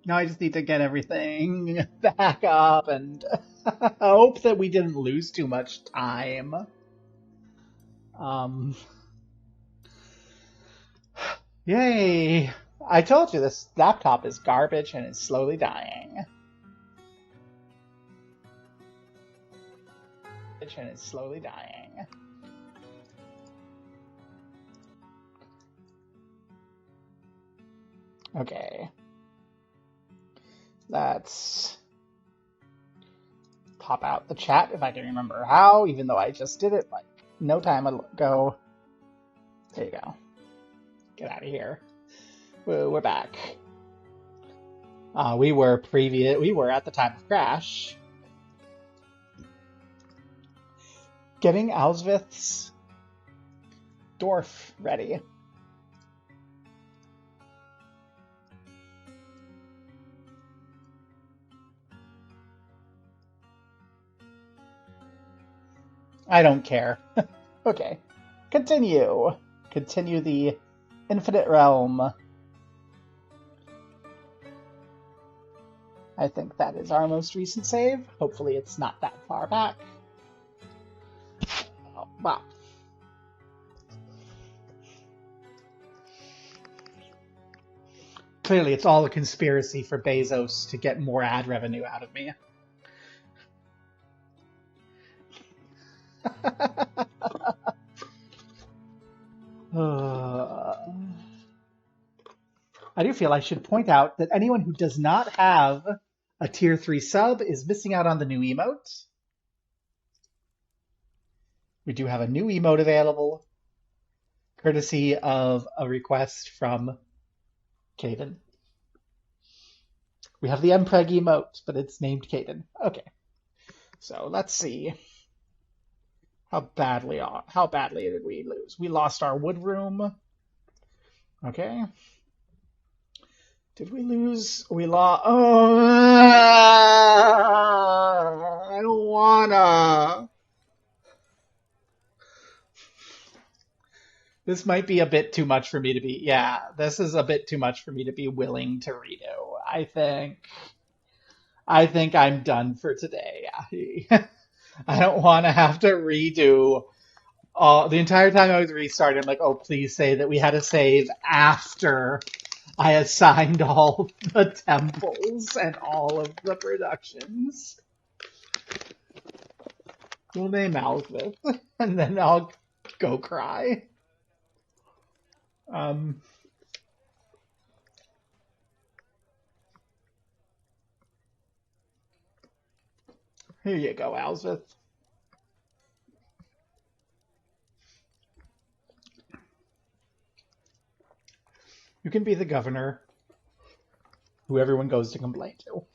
Now I just need to get everything back up and hope that we didn't lose too much time. Um, Yay! I told you this laptop is garbage and is slowly dying. And it's slowly dying. Okay. Let's pop out the chat if I can remember how, even though I just did it like no time ago. There you go. Get out of here. We're back. We were at the time of crash. Getting Alsvith's Dwarf ready. I don't care. Okay. Continue. Continue the infinite realm. I think that is our most recent save. Hopefully it's not that far back. Oh, wow. Clearly it's all a conspiracy for Bezos to get more ad revenue out of me. I do feel I should point out that anyone who does not have a tier 3 sub is missing out on the new emote. We do have a new emote available, courtesy of a request from Caden. We have the Mpreg emote, but it's named Caden. Okay, so let's see. How badly did we lose? We lost our wood room. Okay. Did we lose? We lost. Oh, I don't wanna. This might be a bit too much for me to be. Yeah, this is a bit too much for me to be willing to redo. I think I'm done for today. I don't want to have to redo the entire time I was restarting. I'm like, oh, please say that we had a save after I assigned all the temples and all of the productions. We'll name Alsvith, and then I'll go cry. Here you go, Alsvith. You can be the governor who everyone goes to complain to.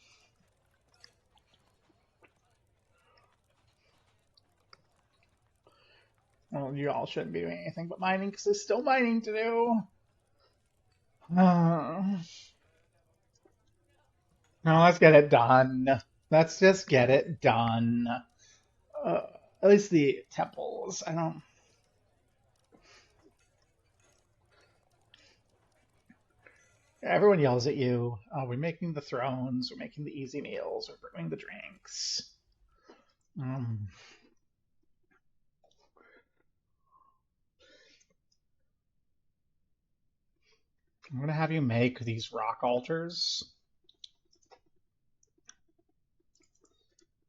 Well, you all shouldn't be doing anything but mining because there's still mining to do. No, let's get it done. Let's just get it done. At least the temples. I don't. Everyone yells at you. We're making the thrones. We're making the easy meals. We're brewing the drinks. I'm going to have you make these rock altars.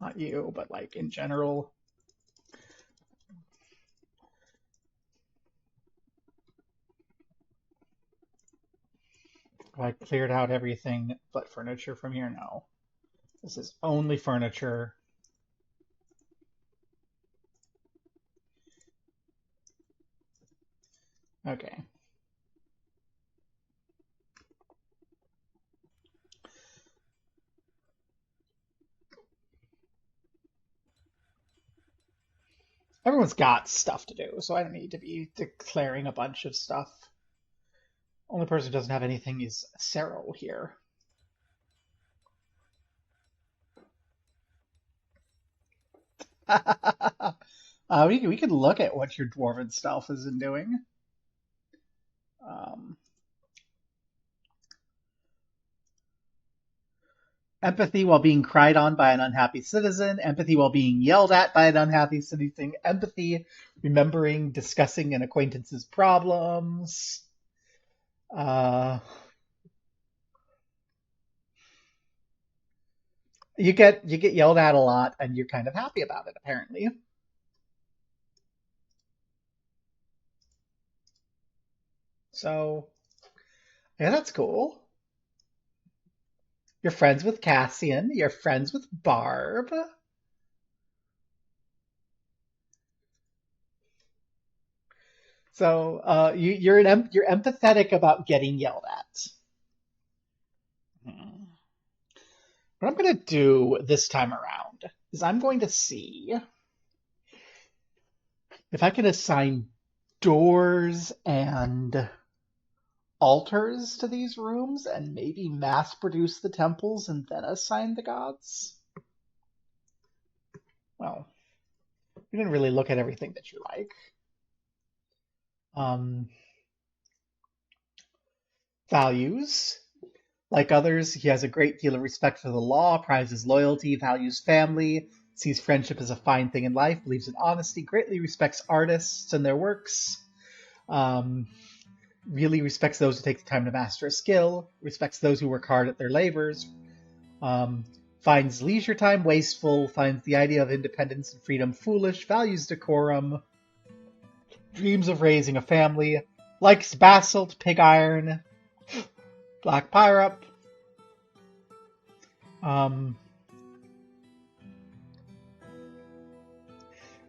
Not you, but like in general. Have I cleared out everything but furniture from here? No. This is only furniture. Okay. Everyone's got stuff to do, so I don't need to be declaring a bunch of stuff. Only person who doesn't have anything is Cyril here. We could look at what your dwarven stealth is doing. Empathy while being cried on by an unhappy citizen. Empathy while being yelled at by an unhappy citizen. Empathy, remembering, discussing an acquaintance's problems. Uh, you get yelled at a lot, and you're kind of happy about it, apparently. So yeah, that's cool. You're friends with Cassian. You're friends with Barb. So you're empathetic about getting yelled at. Hmm. What I'm gonna do this time around is I'm going to see if I can assign doors and altars to these rooms and maybe mass produce the temples and then assign the gods. Well, we didn't really look at everything that you like. Um, Values. Like others, he has a great deal of respect for the law, prizes loyalty, values family, sees friendship as a fine thing in life, believes in honesty, greatly respects artists and their works, um, really respects those who take the time to master a skill, respects those who work hard at their labors, um, finds leisure time wasteful, finds the idea of independence and freedom foolish, values decorum, dreams of raising a family, likes basalt, pig iron, black pyrup, um,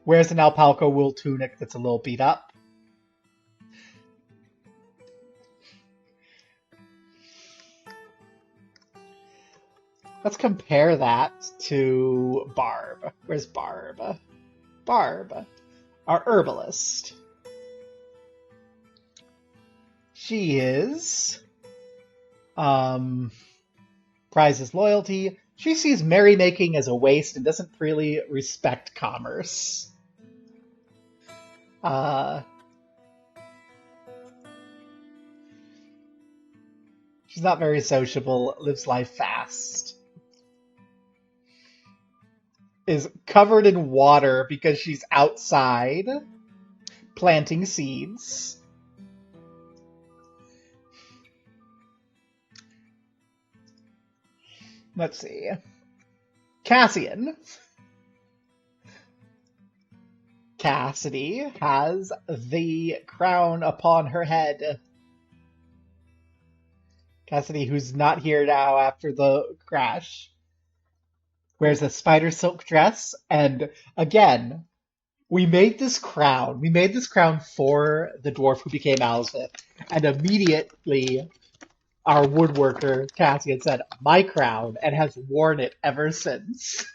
wears an alpaca wool tunic that's a little beat up. Let's compare that to Barb. Where's Barb? Barb, our herbalist. She is um, prizes loyalty. She sees merrymaking as a waste and doesn't really respect commerce. Uh, she's not very sociable, lives life fast, is covered in water because she's outside planting seeds. Let's see. Cassian. Cassidy has the crown upon her head. Cassidy, who's not here now after the crash, wears a spider silk dress. And again, we made this crown. We made this crown for the dwarf who became Alsith. And immediately, our woodworker, Cassian, said, "My crown," and has worn it ever since.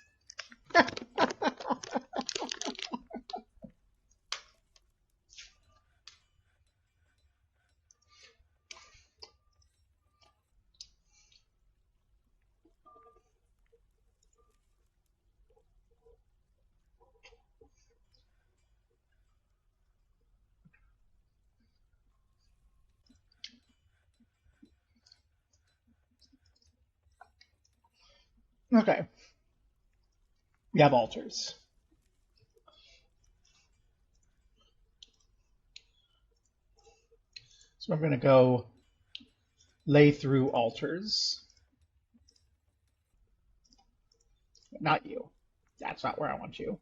Okay, we have altars. So we're going to go lay through altars. Not you. That's not where I want you.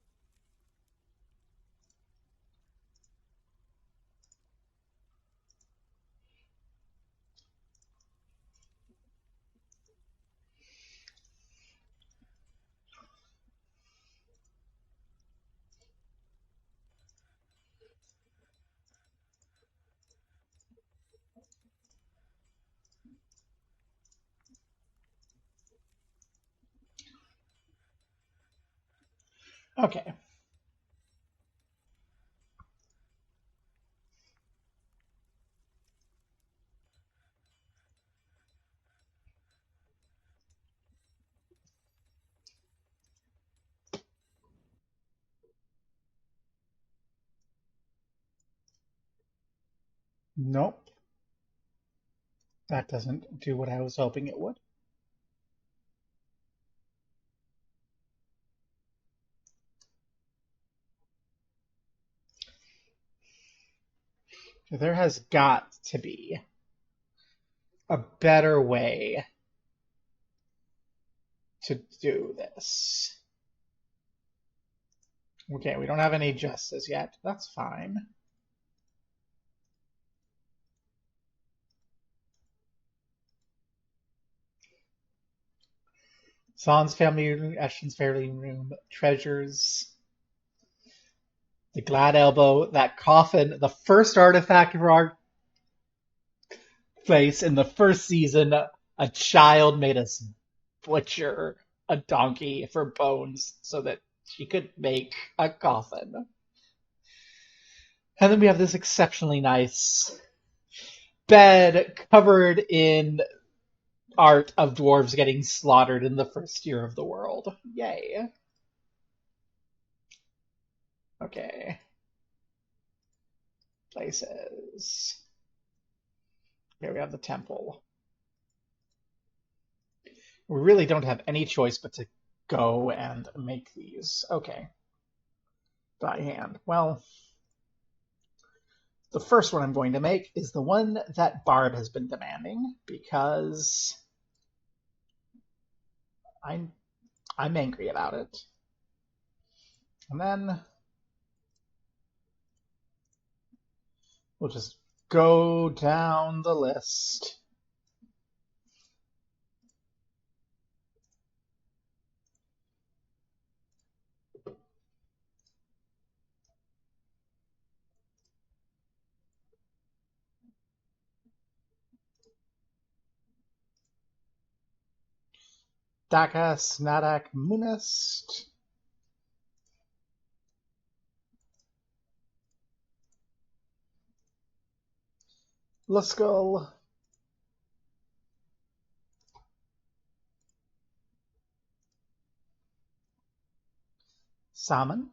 Okay. Nope. That doesn't do what I was hoping it would. There has got to be a better way to do this. Okay, we don't have any justice yet. That's fine. San's family room, Ashton's family room, treasures, the glad elbow, that coffin, the first artifact of our place in the first season. A child made us butcher a donkey for bones so that she could make a coffin. And then we have this exceptionally nice bed covered in art of dwarves getting slaughtered in the first year of the world. Yay. Okay. Places. Here we have the temple. We really don't have any choice but to go and make these. Okay. By hand. Well, the first one I'm going to make is the one that Barb has been demanding, because I'm angry about it. And then we'll just go down the list. Daka, Snadak, Munist. Luskull. Salmon.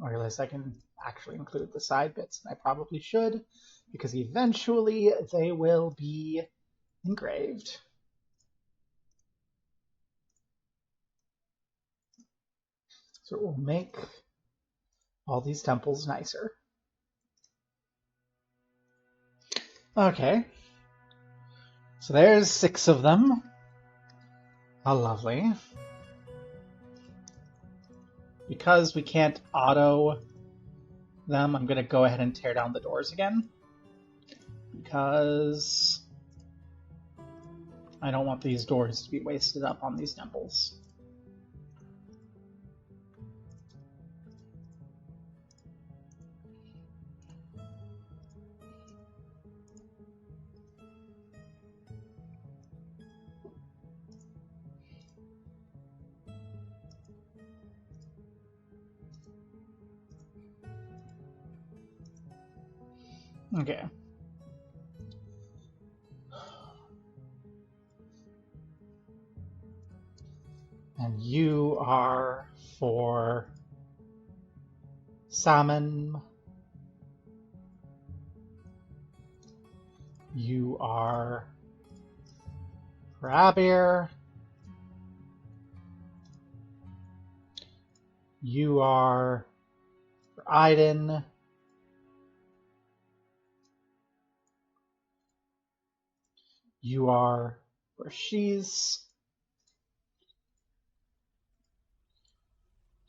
I realize I can actually include the side bits, and I probably should, because eventually they will be engraved. So it will make all these temples nicer. Okay. So there's 6 of them. How lovely. Because we can't auto them, I'm going to go ahead and tear down the doors again. Because I don't want these doors to be wasted up on these temples. Okay. And you are for salmon. You are for Abir. You are for Aiden. You are for Shees.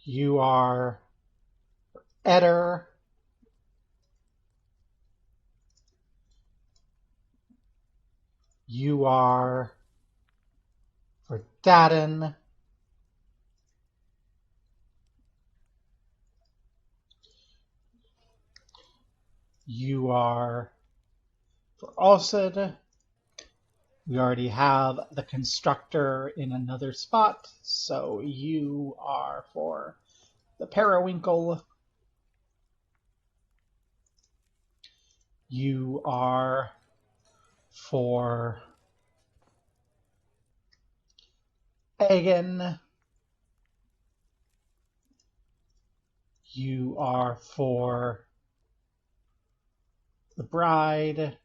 You are for Eder. You are for Dadden. You are for Alcid. We already have the constructor in another spot, so you are for the Periwinkle. You are for Egan. You are for the Bride.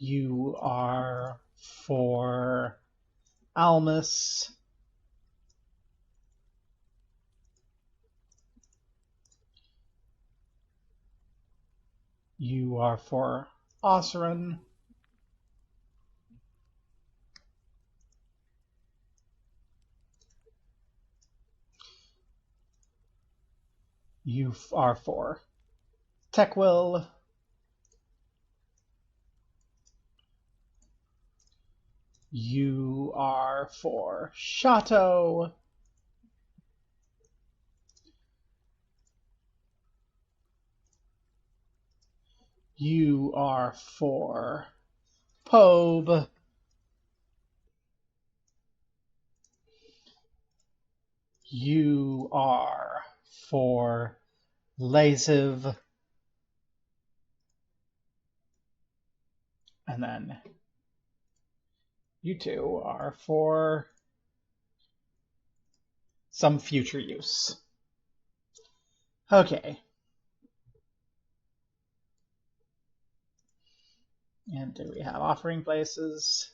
You are for Almus. You are for Osran. You are for Tekwil. You are for Shato. You are for Pobe. You are for Laziv. And then you two are for some future use. Okay. And do we have offering places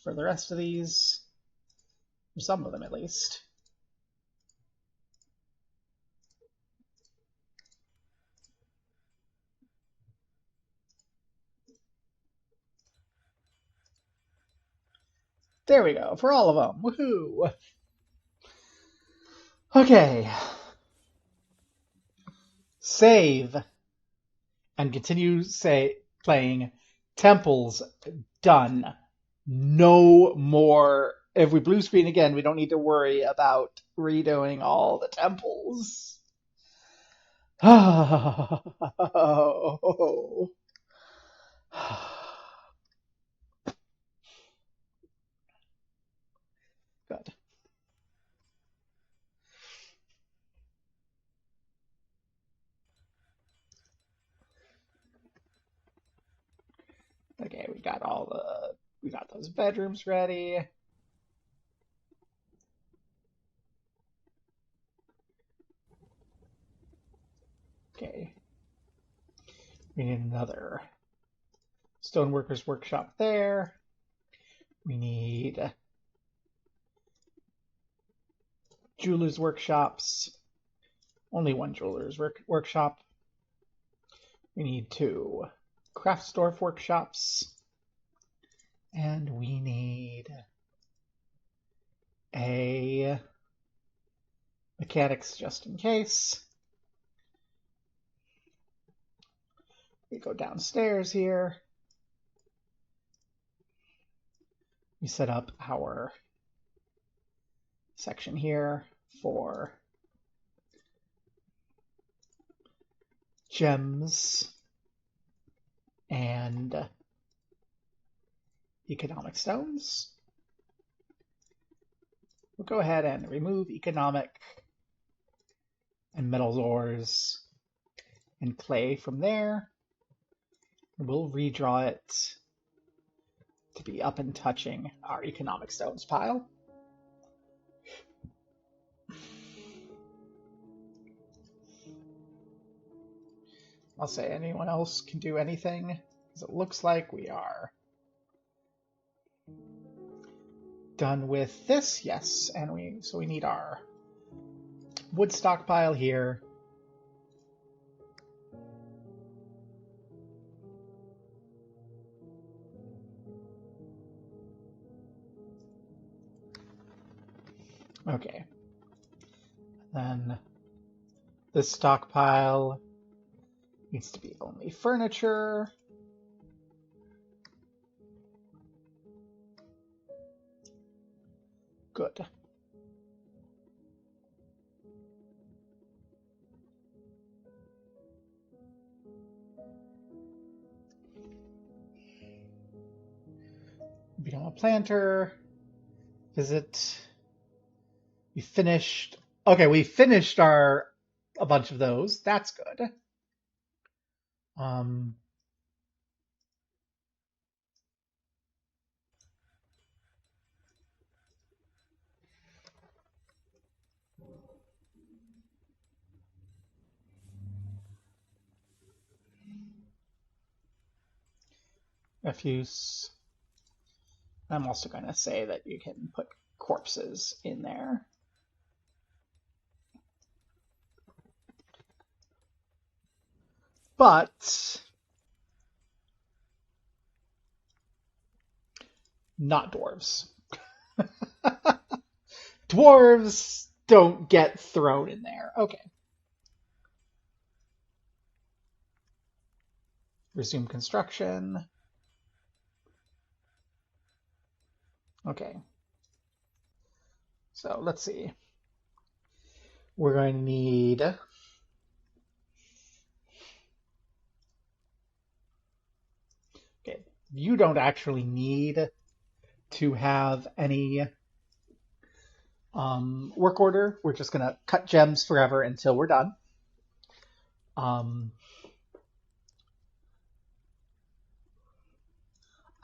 for the rest of these? For some of them, at least. There we go, for all of them. Woohoo! Okay. Save. And continue playing. Temples done. No more. If we blue screen again, we don't need to worry about redoing all the temples. Oh. Good. Okay, we got those bedrooms ready. Okay. We need another stoneworkers workshop there. We need jewelers workshops. Only one jeweler's workshop. We need 2 Craftsdorf workshops. And we need a mechanics just in case. We go downstairs here. We set up our section here for gems and economic stones. We'll go ahead and remove economic and metals ores and clay from there. We'll redraw it to be up and touching our economic stones pile. I'll say anyone else can do anything, because it looks like we are done with this. Yes, and we need our wood stockpile here. Okay. Then this stockpile needs to be only furniture. Good. Become a planter. Visit. We finished. Okay, we finished a bunch of those. That's good. Refuse. I'm also going to say that you can put corpses in there. But Not dwarves. Dwarves don't get thrown in there. Okay. Resume construction. Okay. So let's see. We're going to need okay. You don't actually need to have any work order. We're just gonna cut gems forever until we're done.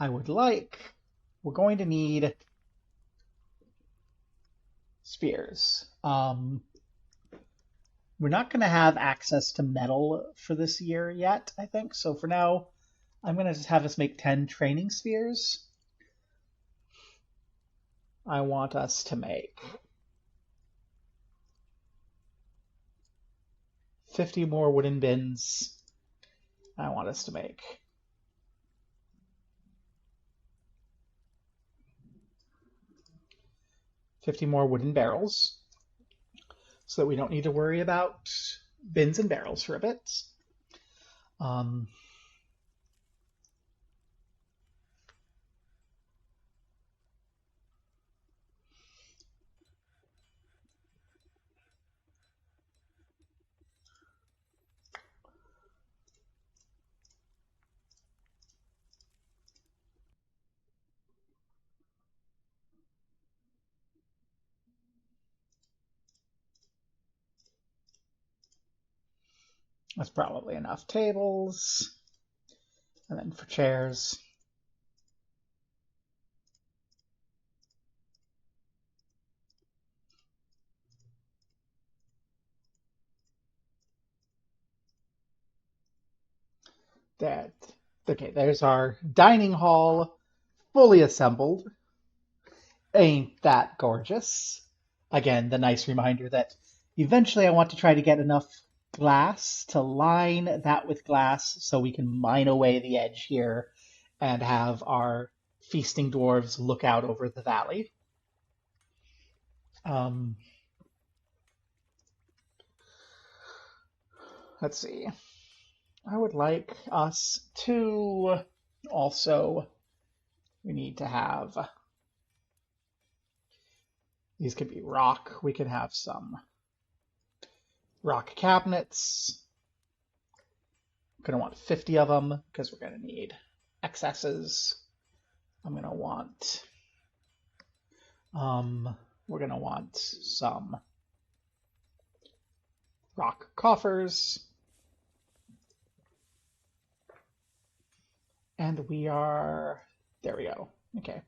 I would like. We're going to need spears. We're not going to have access to metal for this year yet, I think. So for now, I'm going to just have us make 10 training spheres. I want us to make 50 more wooden bins. I want us to make 50 more wooden barrels so that we don't need to worry about bins and barrels for a bit. That's probably enough tables. And then for chairs. That okay, there's our dining hall fully assembled. Ain't that gorgeous? Again, the nice reminder that eventually I want to try to get enough glass to line that with glass so we can mine away the edge here and have our feasting dwarves look out over the valley. Let's see. I would like us to also, we need to have, these could be rock. We can have some rock cabinets. I'm going to want 50 of them because we're going to need excesses. I'm going to want, we're going to want some rock coffers. And we are, there we go. Okay.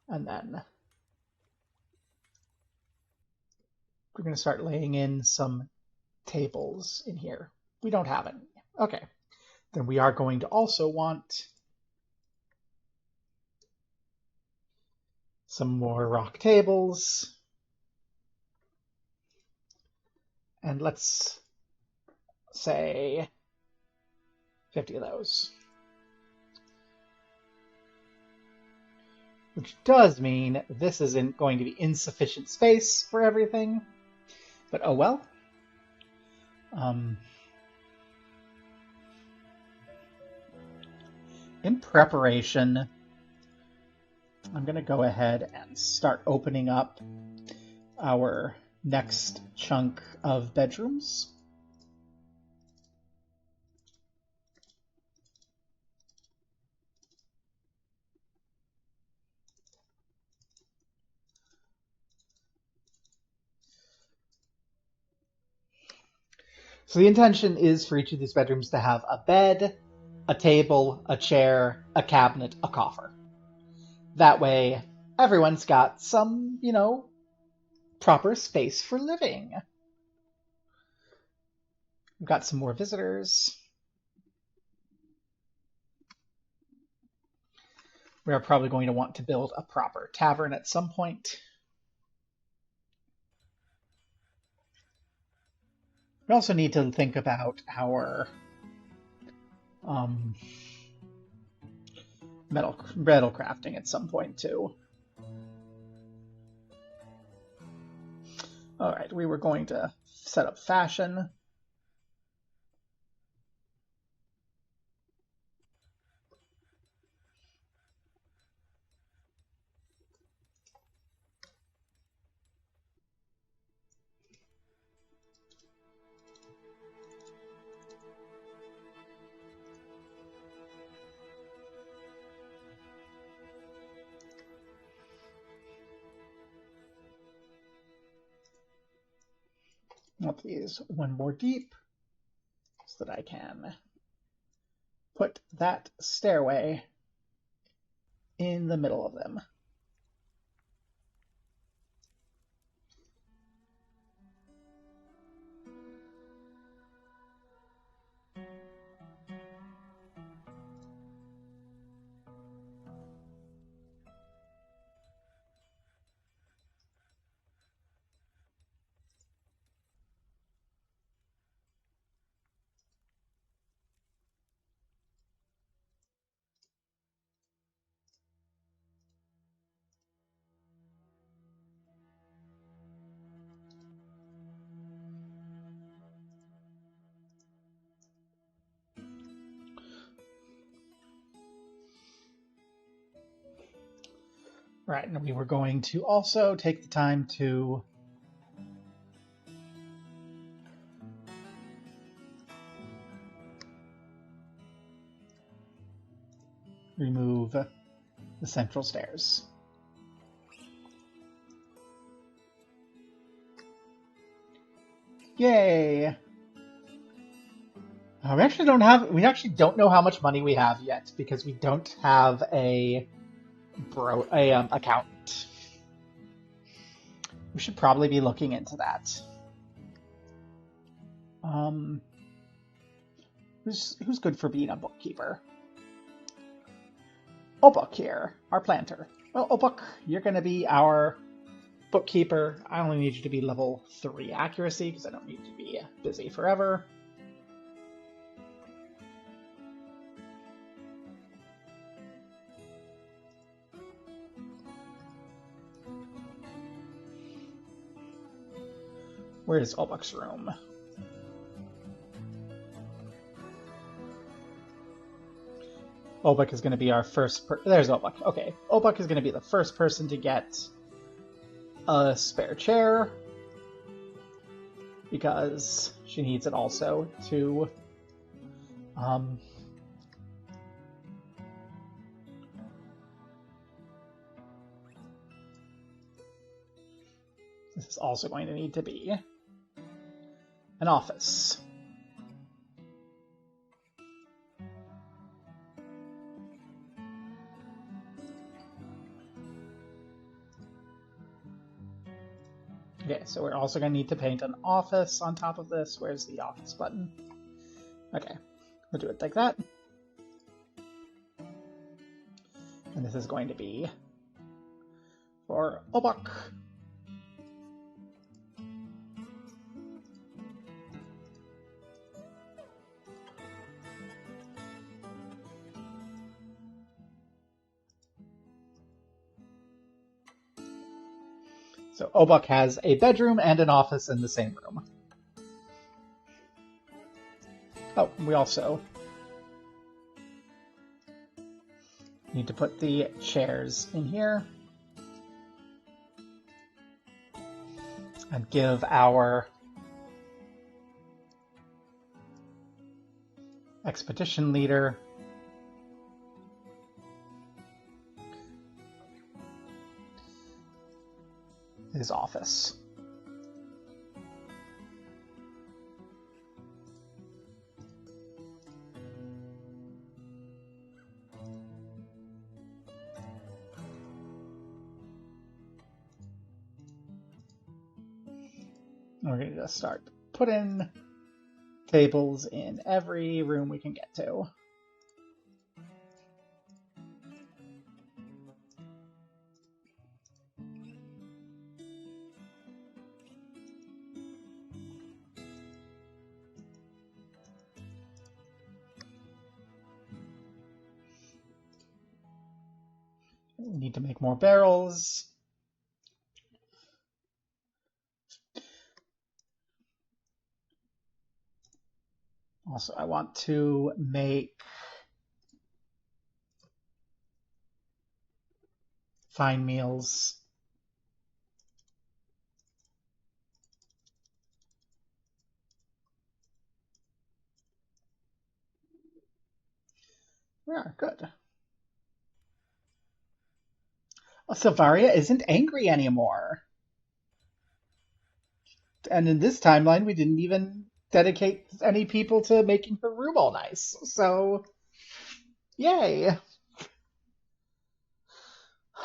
And then we're going to start laying in some tables in here. We don't have any. Okay. Then we are going to also want some more rock tables. And let's say 50 of those. Which does mean this isn't going to be insufficient space for everything. But oh well. In preparation, I'm going to go ahead and start opening up our next chunk of bedrooms. So the intention is for each of these bedrooms to have a bed, a table, a chair, a cabinet, a coffer. That way, everyone's got some, proper space for living. We've got some more visitors. We are probably going to want to build a proper tavern at some point. We also need to think about our metal crafting at some point too. All right, we were going to set up fashion. Want these one more deep so that I can put that stairway in the middle of them. Right, and we were going to also take the time to remove the central stairs. Yay! We actually don't know how much money we have yet because we don't have a accountant. We should probably be looking into that. Who's good for being a bookkeeper? Obuk here, our planter. Well, Obuk, you're going to be our bookkeeper. I only need you to be level 3 accuracy because I don't need you to be busy forever. Where's Obuk's room? Obuk is going to be our first there's Obuk. Okay, Obuk is going to be the first person to get a spare chair because she needs it also to this is also going to need to be an office. Okay, so we're also going to need to paint an office on top of this. Where's the office button? Okay, we'll do it like that. And this is going to be for Obuk. So Obuk has a bedroom and an office in the same room. Oh, we also need to put the chairs in here and give our expedition leader his office. We're going to just start putting tables in every room we can get to. We need to make more barrels. Also, I want to make fine meals. Yeah, good. Savaria isn't angry anymore. And in this timeline, we didn't even dedicate any people to making her room all nice. So, yay.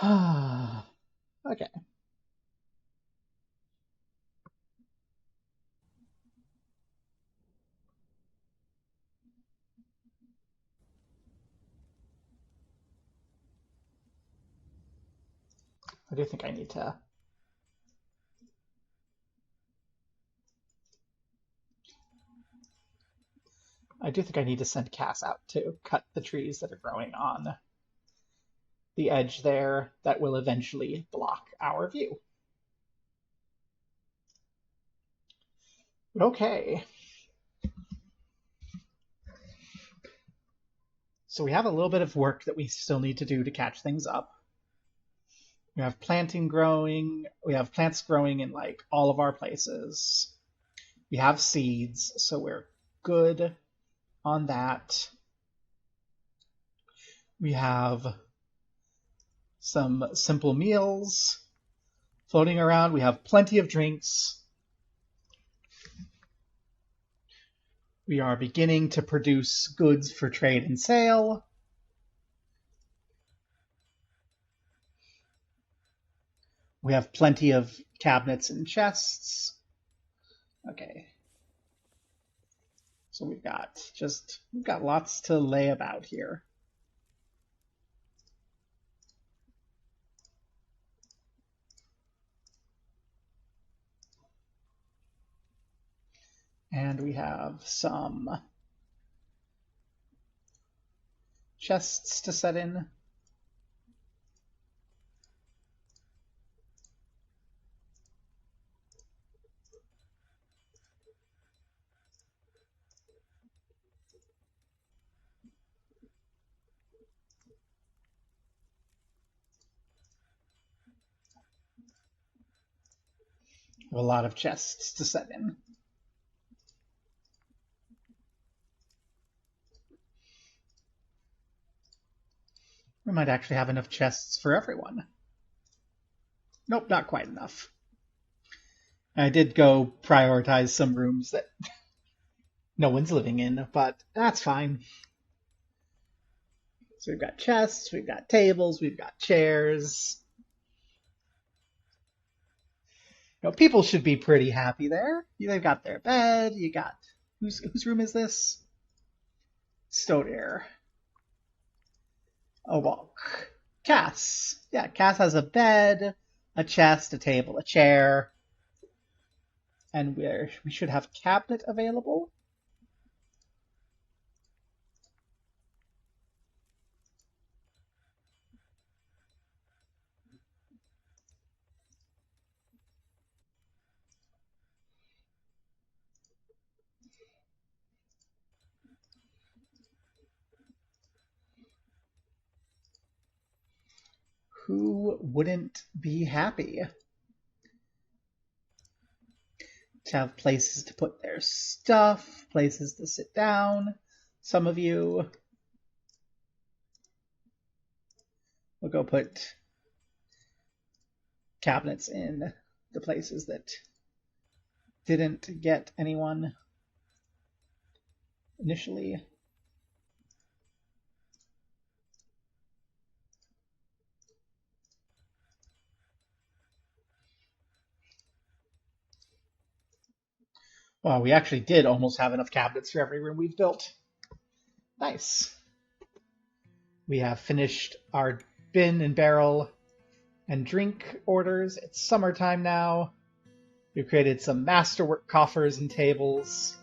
Okay. I do think I need to... I do think I need to send Cass out to cut the trees that are growing on the edge there that will eventually block our view. Okay. So we have a little bit of work that we still need to do to catch things up. We have planting growing. We have plants growing in like all of our places. We have seeds, so we're good on that. We have some simple meals floating around. We have plenty of drinks. We are beginning to produce goods for trade and sale. We have plenty of cabinets and chests. Okay. So we've got lots to lay about here. And we have some chests to set in. We have a lot of chests to set in. We might actually have enough chests for everyone. Nope, not quite enough. I did go prioritize some rooms that no one's living in, but that's fine. So we've got chests, we've got tables, we've got chairs. You know, people should be pretty happy there. They've got their bed, you got... Whose room is this? Stodair. Oh, well, Cass. Yeah, Cass has a bed, a chest, a table, a chair, and we should have a cabinet available. Who wouldn't be happy to have places to put their stuff, places to sit down? Some of you will go put cabinets in the places that didn't get anyone initially. Well, we actually did almost have enough cabinets for every room we've built. Nice. We have finished our bin and barrel and drink orders. It's summertime now. We've created some masterwork coffers and tables.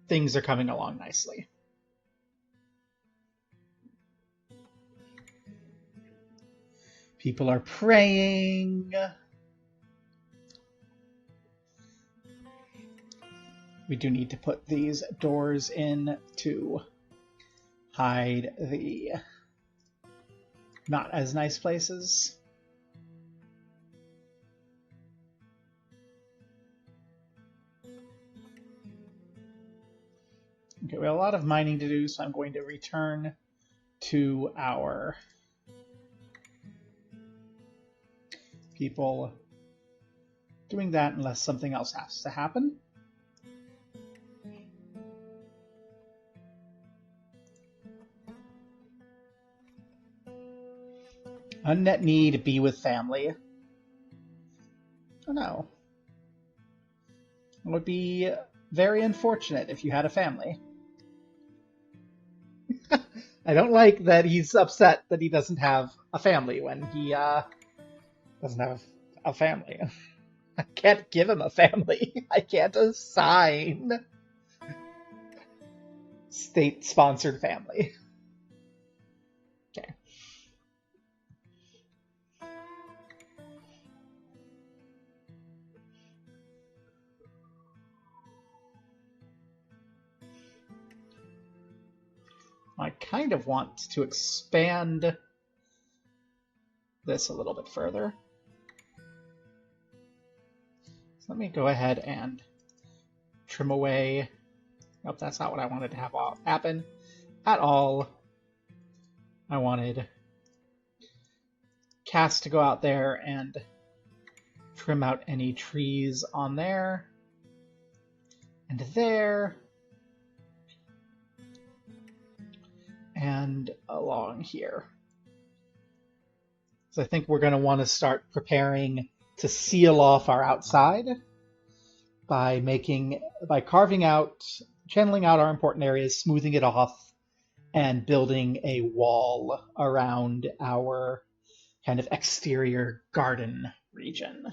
Things are coming along nicely. People are praying. We do need to put these doors in to hide the not as nice places. Okay, we have a lot of mining to do, so I'm going to return to our people doing that unless something else has to happen. Unmet need, be with family. Oh no. It would be very unfortunate if you had a family. I don't like that he's upset that he doesn't have a family when he doesn't have a family. I can't give him a family. I can't assign state-sponsored family. Okay. I kind of want to expand this a little bit further. So let me go ahead and trim away. Nope, that's not what I wanted to have happen at all. I wanted Cass to go out there and trim out any trees on there and there and along here. So I think we're going to want to start preparing to seal off our outside by carving out, channeling out our important areas, smoothing it off, and building a wall around our kind of exterior garden region.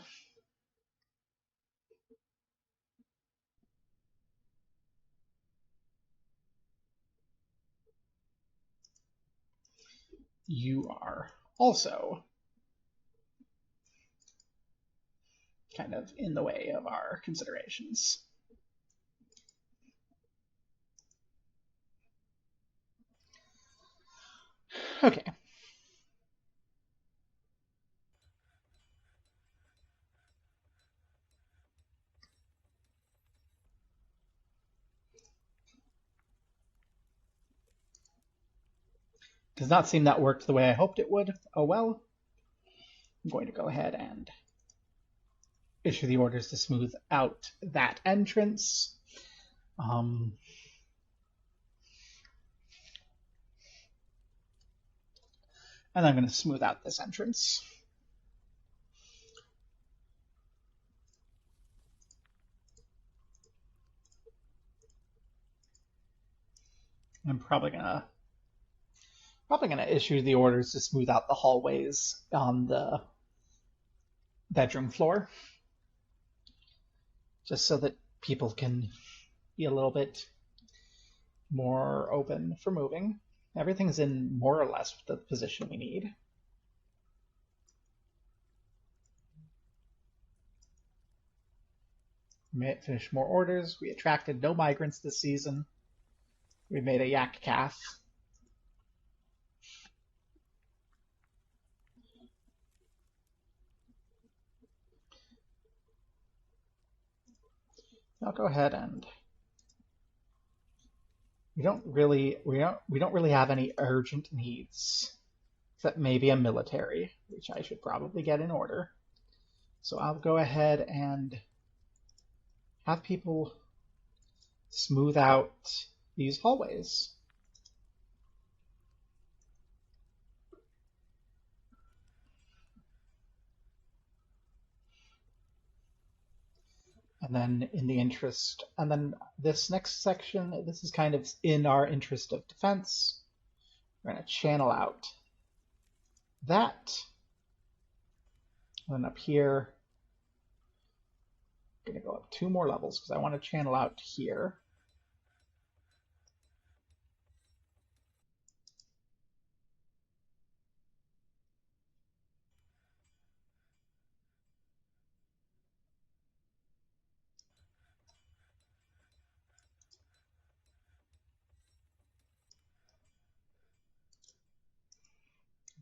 You are also kind of in the way of our considerations. Okay. Does not seem that worked the way I hoped it would. Oh well. I'm going to go ahead and issue the orders to smooth out that entrance. And I'm going to smooth out this entrance. I'm probably gonna issue the orders to smooth out the hallways on the bedroom floor, just so that people can be a little bit more open for moving. Everything's in more or less the position we need. We may finish more orders. We attracted no migrants this season. We made a yak calf. I'll go ahead and we don't really have any urgent needs, except maybe a military, which I should probably get in order. So I'll go ahead and have people smooth out these hallways. And then this next section, this is kind of in our interest of defense. We're going to channel out that. And then up here, I'm going to go up 2 more levels because I want to channel out here.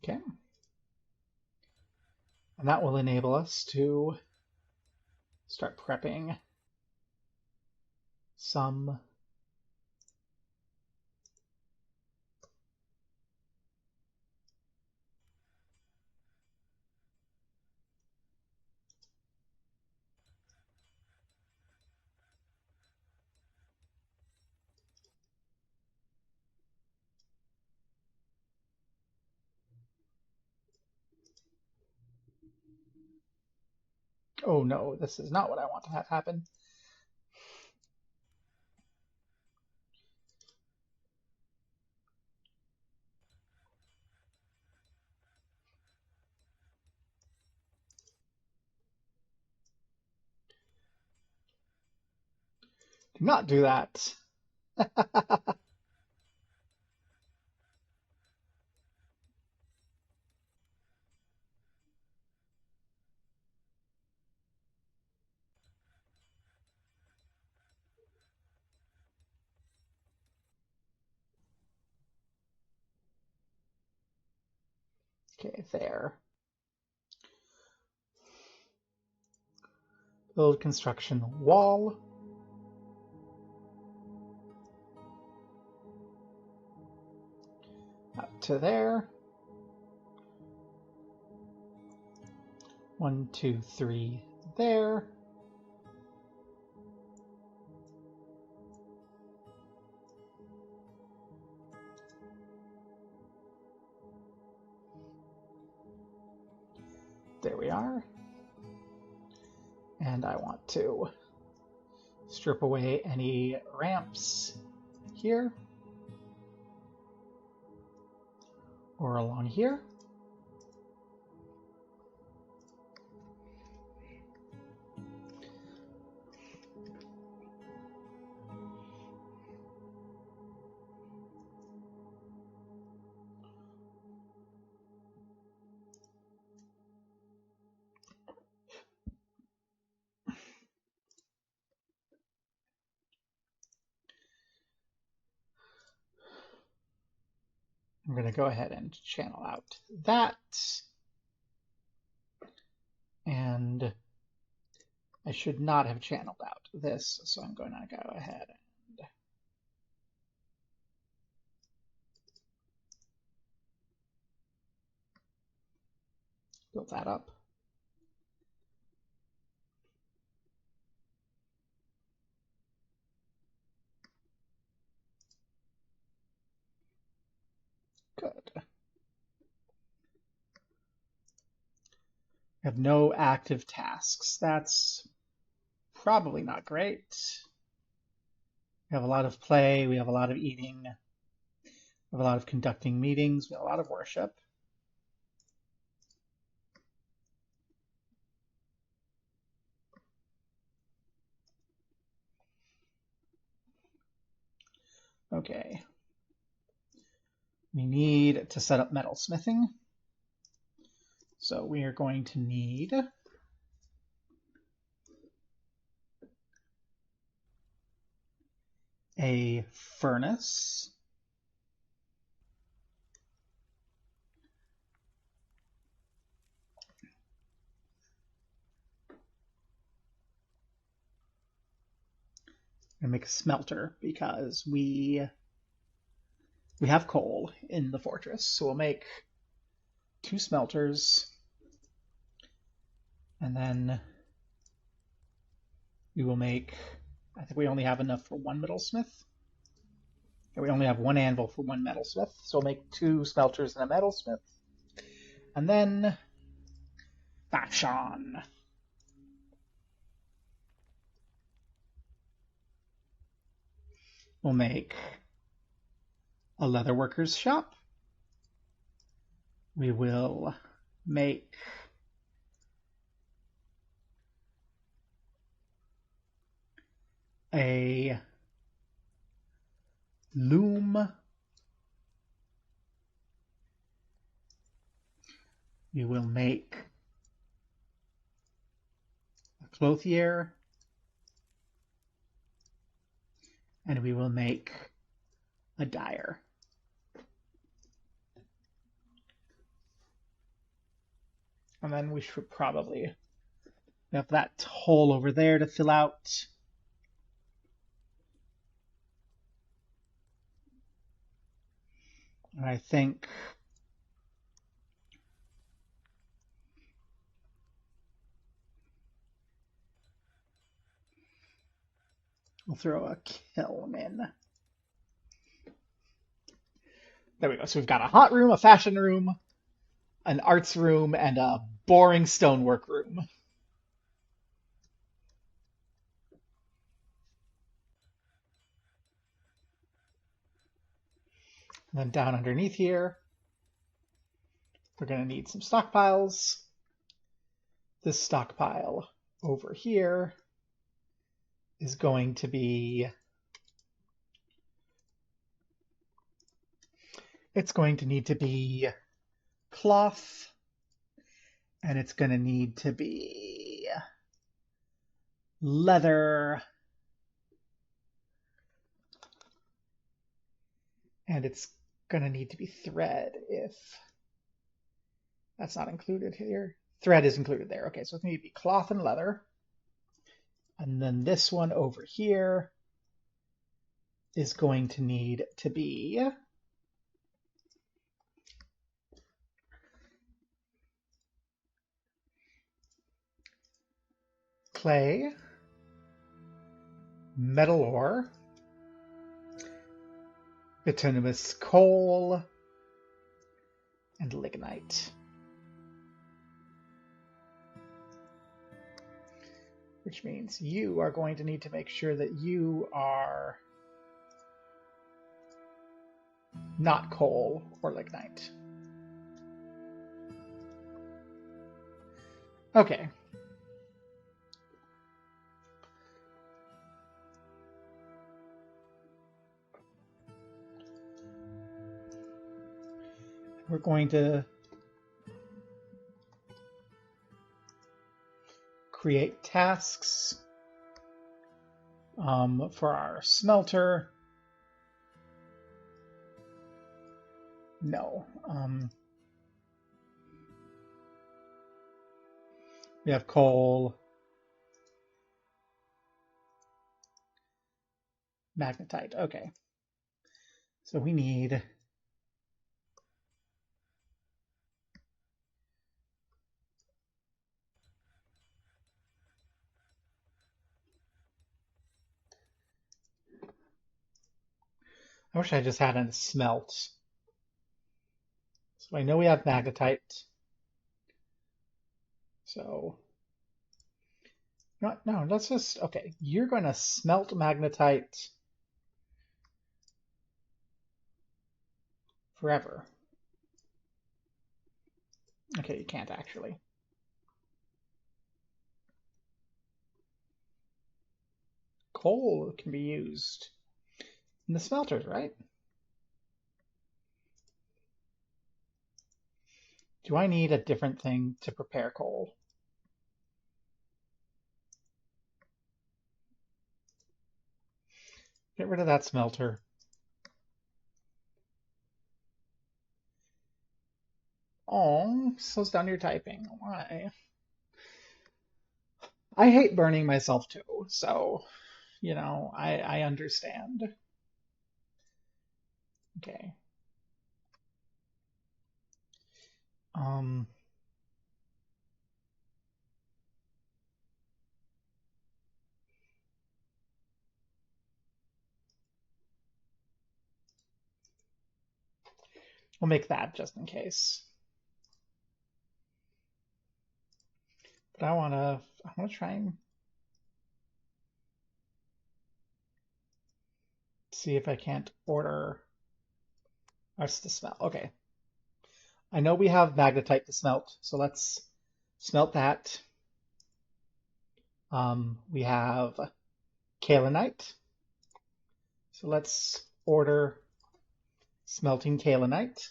Okay. And that will enable us to start prepping some oh no, this is not what I want to have happen. Do not do that. Okay, there. Build construction wall. Up to there. 1, 2, 3 there. There we are. And I want to strip away any ramps here or along here. I'm going to go ahead and channel out that. And I should not have channeled out this, so I'm going to go ahead and build that up. Good. I have no active tasks. That's probably not great. We have a lot of play, we have a lot of eating, we have a lot of conducting meetings, we have a lot of worship. Okay. We need to set up metal smithing. So we are going to need a furnace. And make a smelter because we have coal in the fortress. So we'll make 2 smelters. And then we will make, I think we only have enough for 1 metalsmith. And we only have 1 anvil for 1 metalsmith. So we'll make 2 smelters and a metalsmith. And then fashion. We'll make a leatherworker's shop. We will make a loom. We will make a clothier. And we will make a dyer. And then we should probably have that hole over there to fill out. And I think we'll throw a kiln in. There we go. So we've got a hot room, a fashion room, an arts room, and a boring stonework room. And then down underneath here, we're going to need some stockpiles. This stockpile over here is going to be... It's going to need to be cloth, and it's going to need to be leather, and it's going to need to be thread if that's not included here. Thread is included there. Okay, so it's going to be cloth and leather. And then this one over here is going to need to be clay, metal ore, bituminous coal, and lignite. Which means you are going to need to make sure that you are not coal or lignite. Okay. We're going to create tasks for our smelter. No. We have coal, magnetite. Okay. So we need I wish I just had a smelt. So I know we have magnetite. So, no, let's just, okay, you're going to smelt magnetite forever. Okay, you can't actually. Coal can be used in the smelters, right? Do I need a different thing to prepare coal? Get rid of that smelter. Oh, slows down your typing. Why? I hate burning myself too, so, you know, I understand. Okay. We'll make that just in case. But I wanna try and see if I can't order us to smelt. Okay. I know we have magnetite to smelt, so let's smelt that. We have kaolinite. So let's order smelting kaolinite.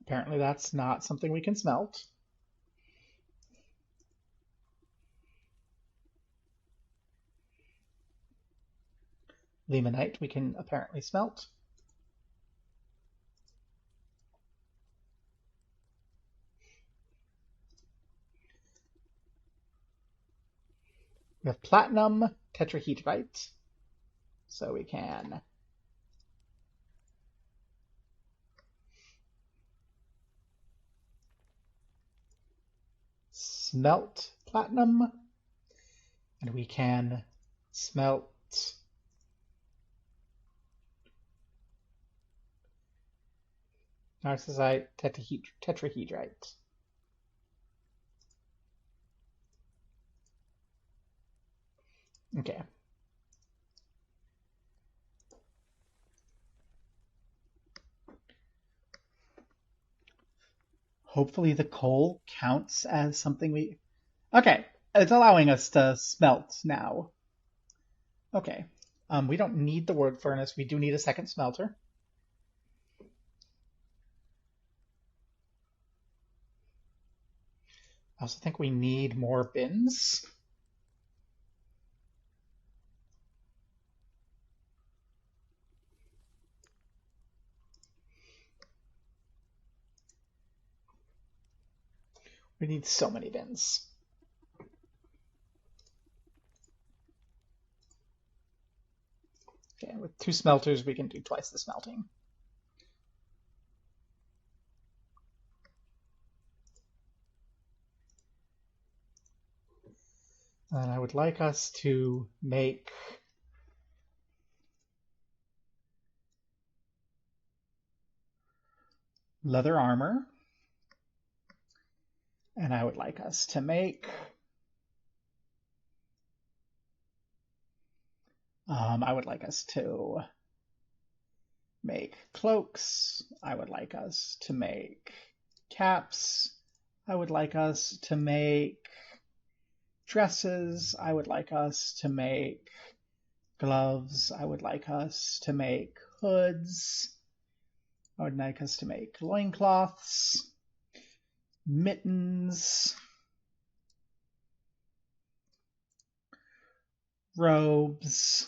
Apparently that's not something we can smelt. Limonite we can apparently smelt. We have platinum tetrahedrite, so we can smelt platinum, and we can smelt narcissite tetrahedrite. Okay. Hopefully the coal counts as something we... Okay, it's allowing us to smelt now. Okay, we don't need the wood furnace. We do need a second smelter. I also think we need more bins. We need so many bins. Okay, with 2 smelters, we can do twice the smelting. And I would like us to make leather armor. And I would like us to make I would like us to make cloaks. I would like us to make caps. I would like us to make dresses. I would like us to make gloves. I would like us to make hoods. I would like us to make loincloths, mittens, robes,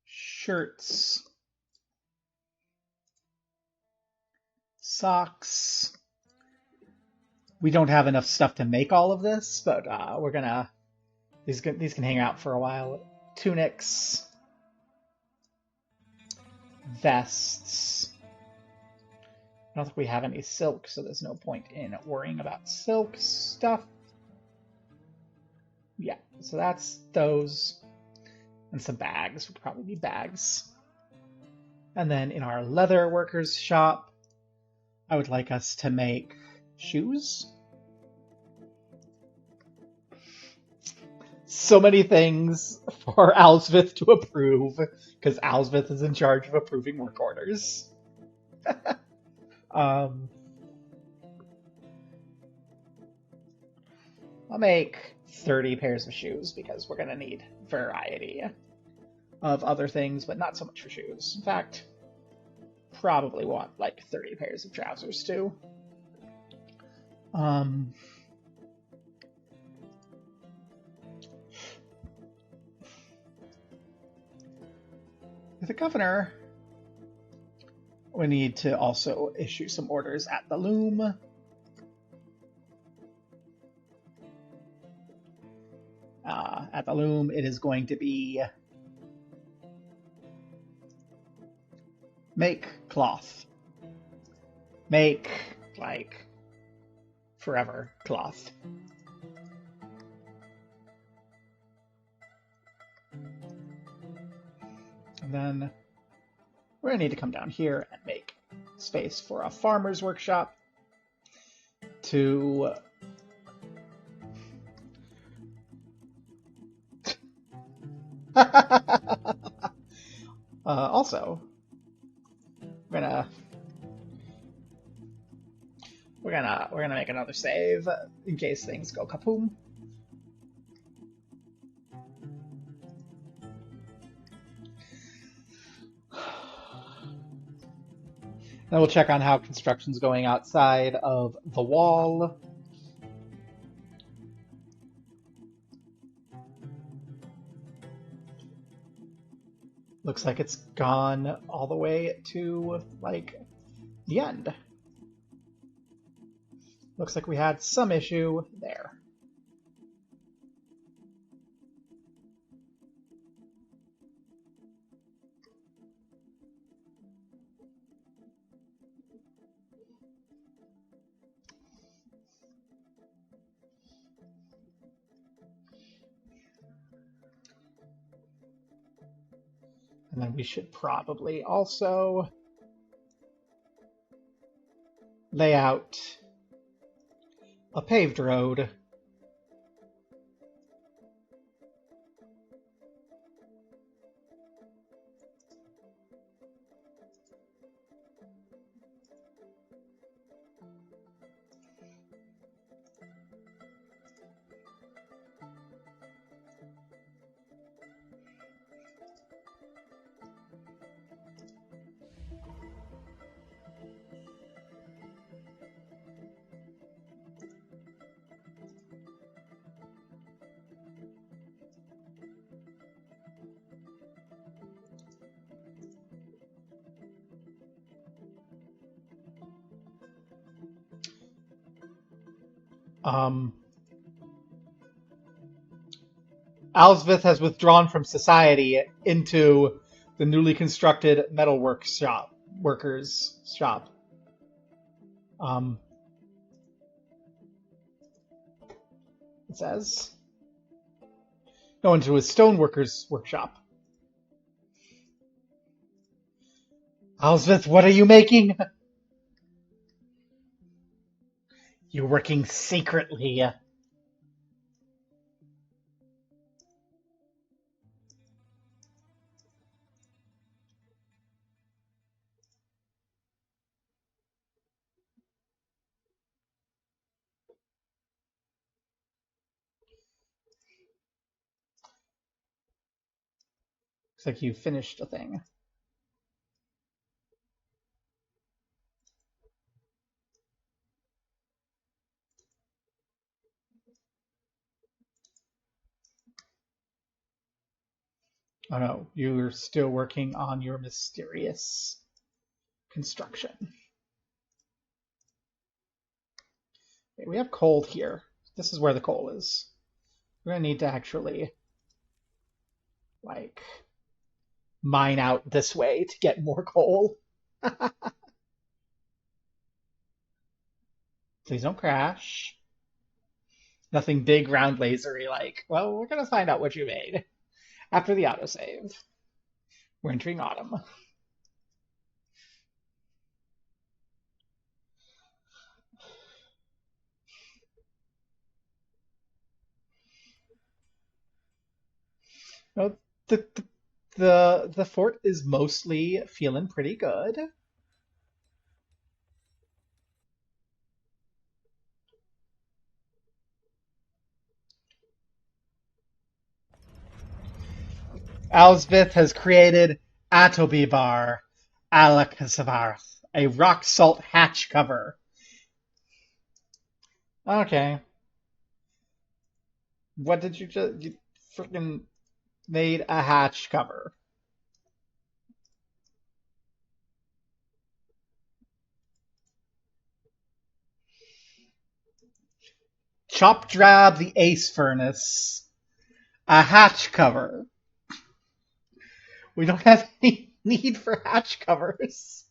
shirts, socks. We don't have enough stuff to make all of this, but we're gonna... These can hang out for a while. Tunics, vests. I don't think we have any silk, so there's no point in worrying about silk stuff. Yeah, so that's those. And some bags. Would probably be bags. And then in our leather workers shop, I would like us to make shoes. So many things for Alsvith to approve, because Alsvith is in charge of approving work orders. I'll make 30 pairs of shoes, because we're going to need variety of other things, but not so much for shoes. In fact, probably want like 30 pairs of trousers too. With the governor, we need to also issue some orders at the loom. At the loom, it is going to be make cloth. Make, like, forever cloth. And then we're going to need to come down here and make space for a farmer's workshop to also, we're gonna make another save in case things go kapoom. Then we'll check on how construction's going outside of the wall. Looks like it's gone all the way to, like, the end. Looks like we had some issue there. And then we should probably also lay out a paved road. Alsvith has withdrawn from society into the newly constructed workers shop. It says. No, into his stoneworkers workshop. Alsvith, what are you making? You're working secretly. Looks like you finished a thing. Oh no, you're still working on your mysterious construction. Okay, we have coal here. This is where the coal is. We're gonna need to actually, like, mine out this way to get more coal. Please don't crash. Nothing big, round, lasery like, well, we're gonna find out what you made after the autosave. We're entering autumn. Well, the fort is mostly feeling pretty good. Alsvith has created Atobibar Alakasavarth, a rock salt hatch cover. Okay. What did you just... You freaking made a hatch cover. Chop Drab the Ace Furnace, a hatch cover. We don't have any need for hatch covers.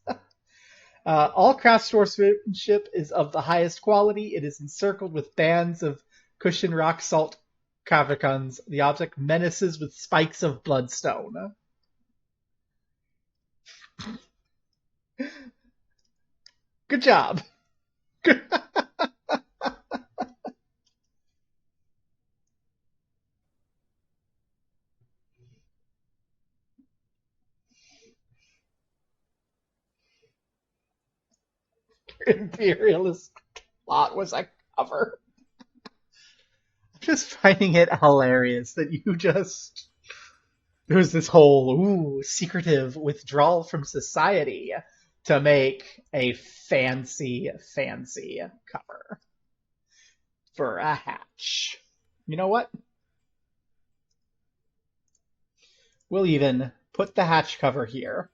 All craft sportsmanship is of the highest quality. It is encircled with bands of cushion rock salt caverns. The object menaces with spikes of bloodstone. Good job. Imperialist plot was a cover. I'm just finding it hilarious that you just... There's this whole secretive withdrawal from society to make a fancy cover for a hatch. You know what? We'll even put the hatch cover here.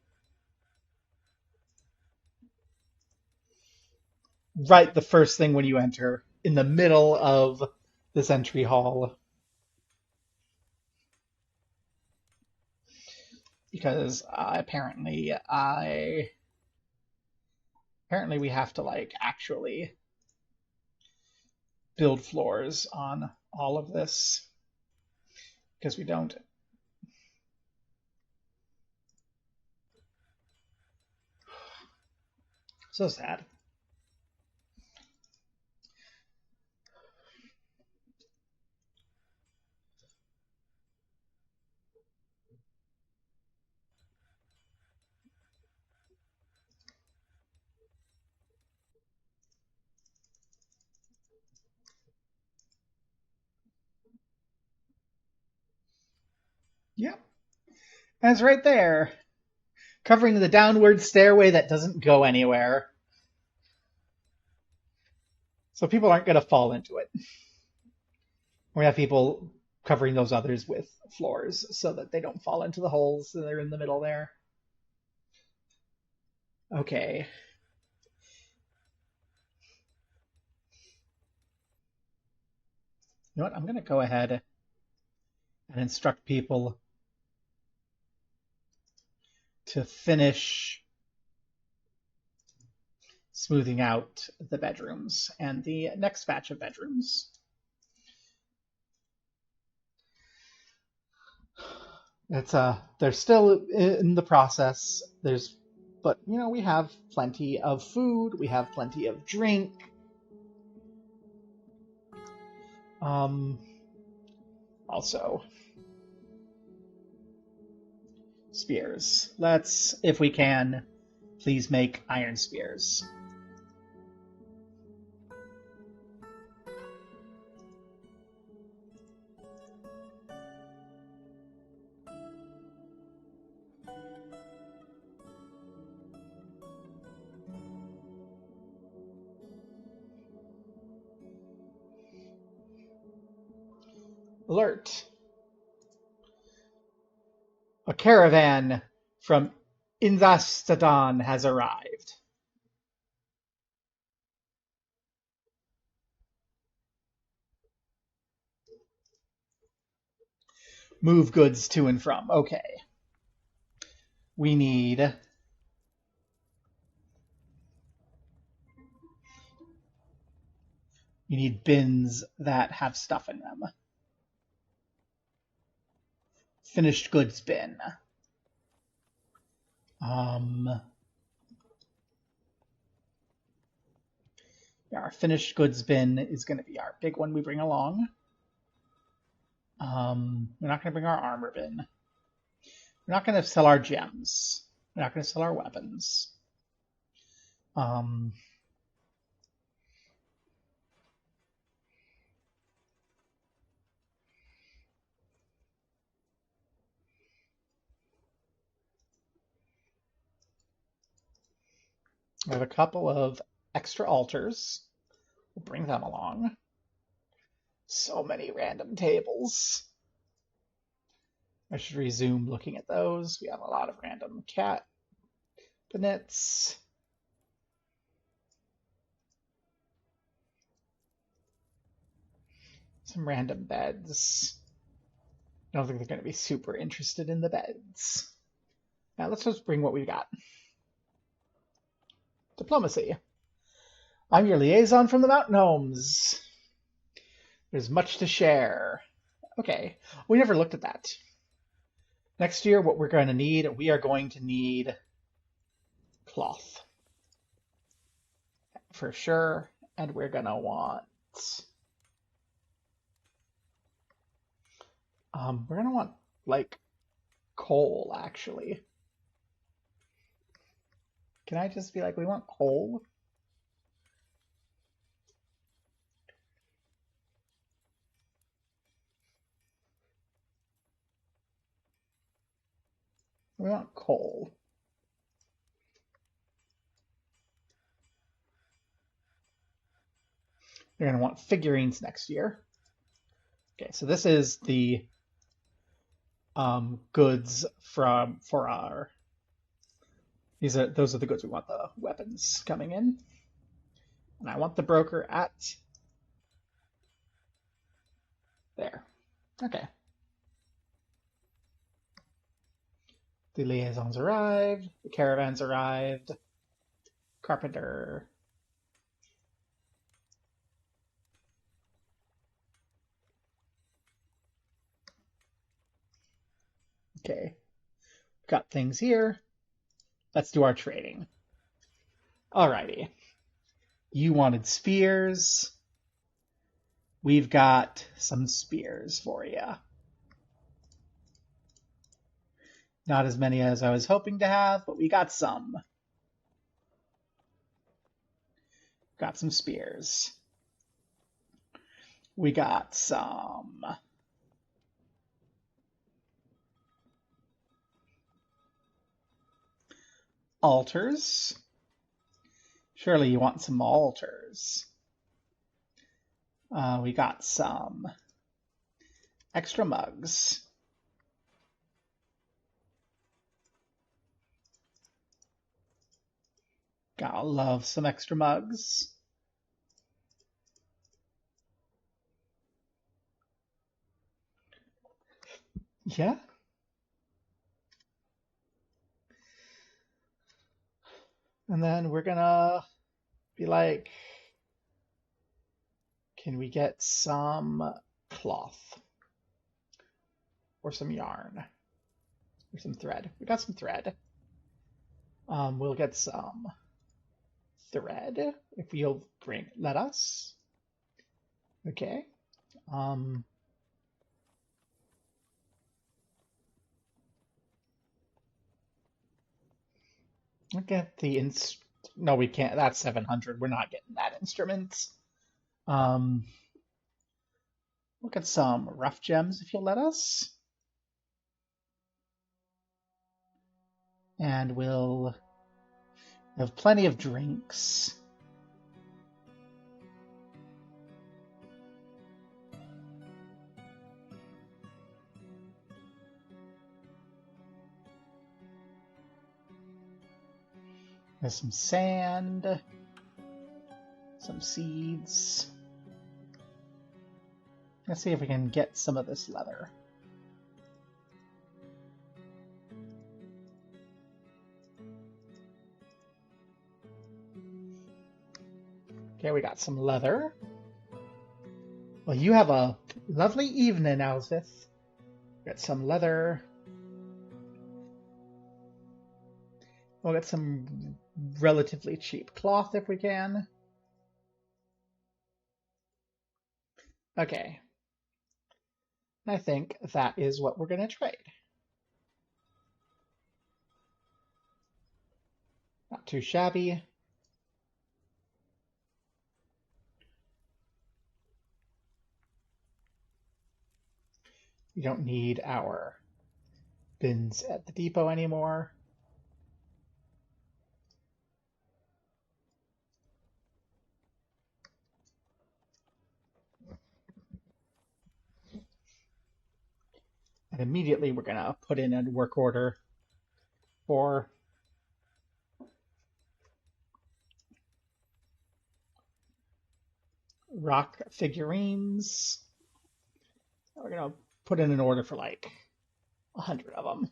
Right, the first thing when you enter, in the middle of this entry hall. Because apparently we have to like actually build floors on all of this because we don't. So sad. Yep. And it's right there, covering the downward stairway that doesn't go anywhere. So people aren't going to fall into it. We have people covering those others with floors so that they don't fall into the holes that are in the middle there. Okay. You know what? I'm going to go ahead and instruct people to finish smoothing out the bedrooms and the next batch of bedrooms. It's they're still in the process. But you know, we have plenty of food, we have plenty of drink. Also spears. Let's, if we can, please make iron spears. Alert! A caravan from Indastadon has arrived. Move goods to and from. Okay. We need bins that have stuff in them. Finished goods bin. Our finished goods bin is going to be our big one we bring along. We're not going to bring our armor bin. We're not going to sell our gems. We're not going to sell our weapons. We have a couple of extra altars. We'll bring them along. So many random tables. I should resume looking at those. We have a lot of random cabinets. Some random beds. I don't think they're going to be super interested in the beds. Now let's just bring what we've got. Diplomacy. I'm your liaison from the Mountain Homes. There's much to share. Okay, we never looked at that. Next year, what we're going to need, we are going to need cloth. For sure. And we're going to want... we're going to want, like, coal, actually. Can I just be like, we want coal? We want coal. We're going to want figurines next year. Okay, so this is the goods for our. Those are the goods we want the weapons coming in, and I want the broker at there. Okay. The liaisons arrived. The caravans arrived. Carpenter. Okay. Got things here. Let's do our trading. Alrighty. You wanted spears. We've got some spears for you. Not as many as I was hoping to have, but we got some. Got some spears. We got some altars. Surely you want some altars. We got some extra mugs. Gotta love some extra mugs. Yeah. And then we're gonna be like, can we get some cloth? Or some yarn? Or some thread? We got some thread. We'll get some thread if you'll let us. Okay. Look at the no, we can't. That's 700. We're not getting that instrument. Look at some rough gems if you'll let us. And we'll have plenty of drinks. There's some sand, some seeds. Let's see if we can get some of this leather. Okay, we got some leather. Well, you have a lovely evening, Elsbeth. Got some leather. We'll get some relatively cheap cloth if we can. Okay. I think that is what we're going to trade. Not too shabby. We don't need our bins at the depot anymore. And immediately we're going to put in a work order for rock figurines. We're going to put in an order for like 100 of them.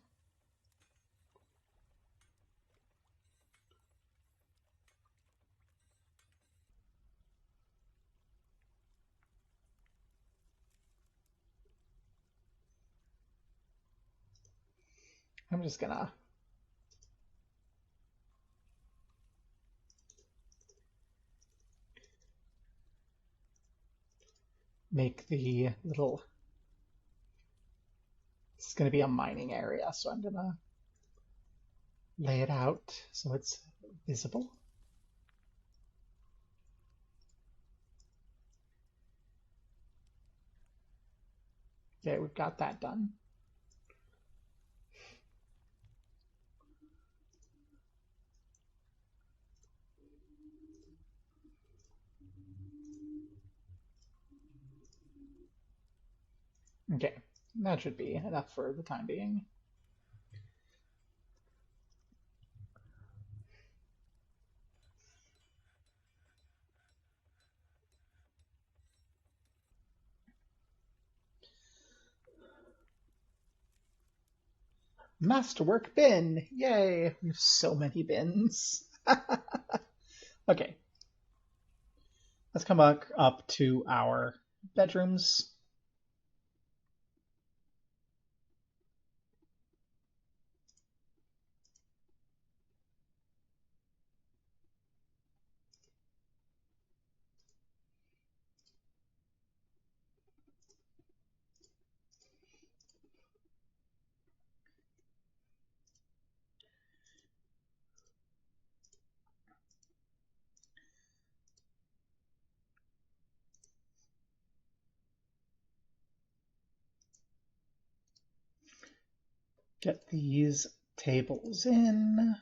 I'm just going to make the little, it's going to be a mining area, so I'm going to lay it out so it's visible. Okay, we've got that done. Okay, That should be enough for the time being. Masterwork bin! Yay! We have so many bins. Okay, let's come back up to our bedrooms. Get these tables in.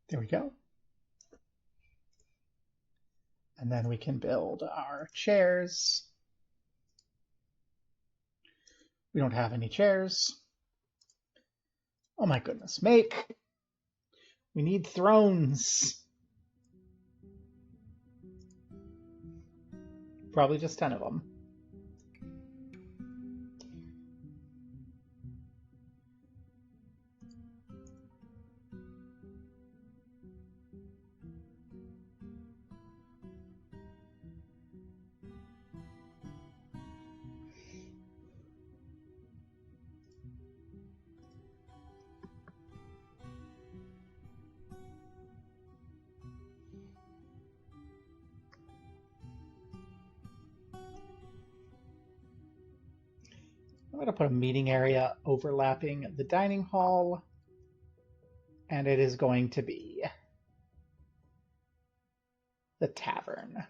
There we go. And then we can build our chairs. We don't have any chairs. Oh my goodness, make! We need thrones. Probably just 10 of them. I'm going to put a meeting area overlapping the dining hall, and it is going to be the tavern.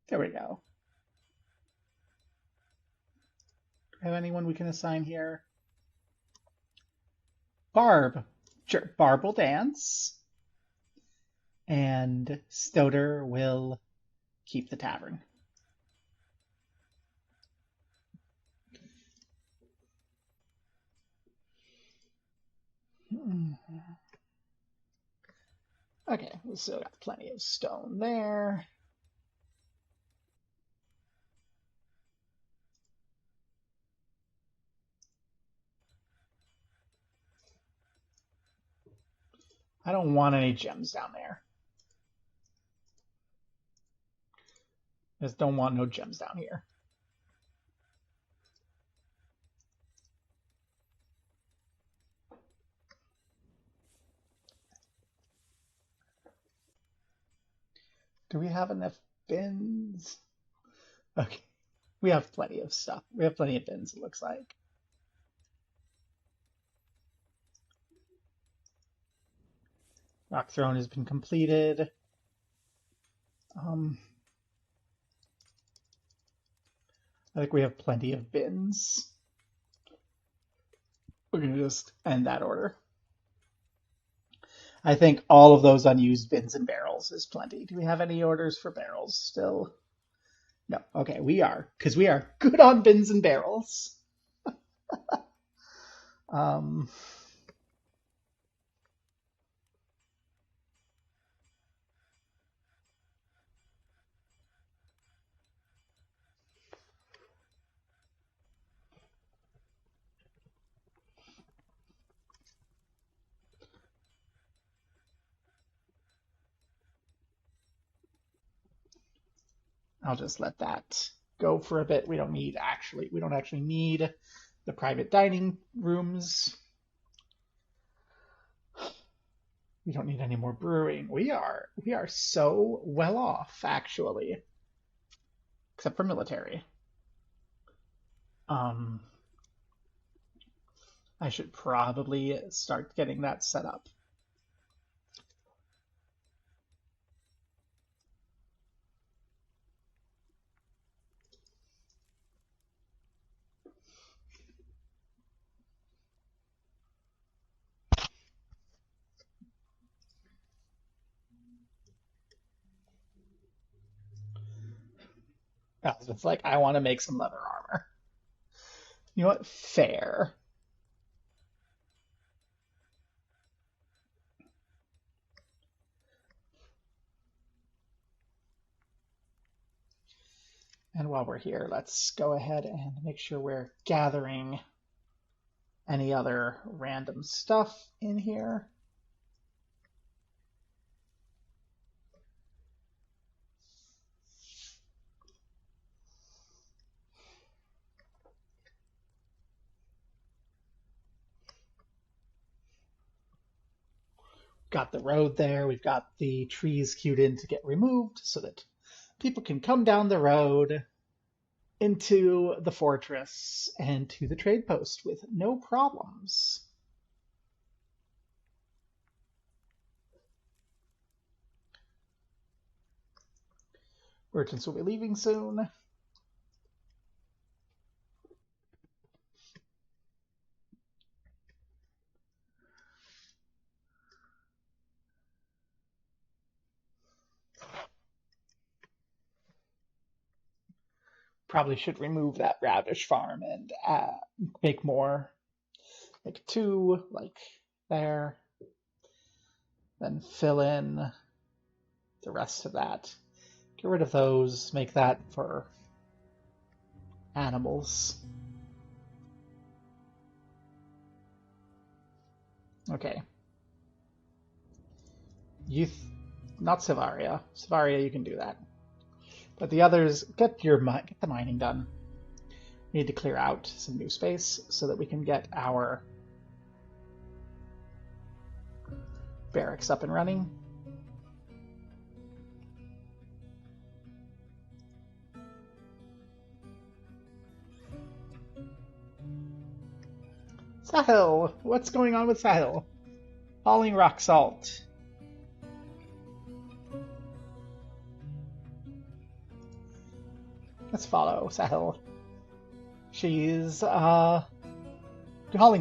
There we go. Do we have anyone we can assign here? Barb. Sure, Barb will dance. And Stoder will keep the tavern. Okay, we still got plenty of stone there. I don't want any gems down there. Just don't want no gems down here. Do we have enough bins? Okay. We have plenty of stuff. We have plenty of bins, it looks like. Rock Throne has been completed. I think we have plenty of bins. We're going to just end that order. I think all of those unused bins and barrels is plenty. Do we have any orders for barrels still? No. Okay, we are, because we are good on bins and barrels. I'll just let that go for a bit. We don't actually need the private dining rooms. We don't need any more brewing. We are so well off, actually. Except for military. Um, I should probably start getting that set up. It's like, I want to make some leather armor. You know what? Fair. And while we're here, let's go ahead and make sure we're gathering any other random stuff in here. Got the road there. We've got the trees queued in to get removed so that people can come down the road into the fortress and to the trade post with no problems. Merchants will be leaving soon. Probably should remove that ravish farm and make more. Like 2, like there. Then fill in the rest of that. Get rid of those, make that for animals. Okay. Youth, not Savaria. Savaria, you can do that. But the others, get the mining done. We need to clear out some new space so that we can get our barracks up and running. Sahil! What's going on with Sahil? Hauling rock salt. Let's follow Sahil. She's, hauling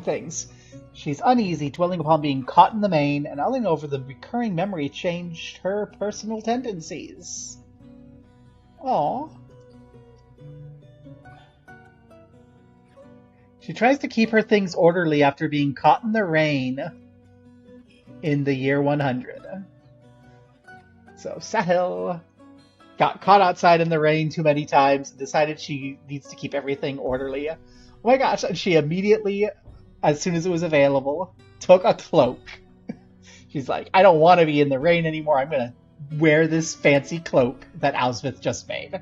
things. She's uneasy, dwelling upon being caught in the main, and mulling over the recurring memory changed her personal tendencies. Aww. She tries to keep her things orderly after being caught in the rain in the year 100. So Sahil got caught outside in the rain too many times and decided she needs to keep everything orderly. Oh my gosh, and she immediately, as soon as it was available, took a cloak. She's like, I don't want to be in the rain anymore. I'm going to wear this fancy cloak that Alsvith just made.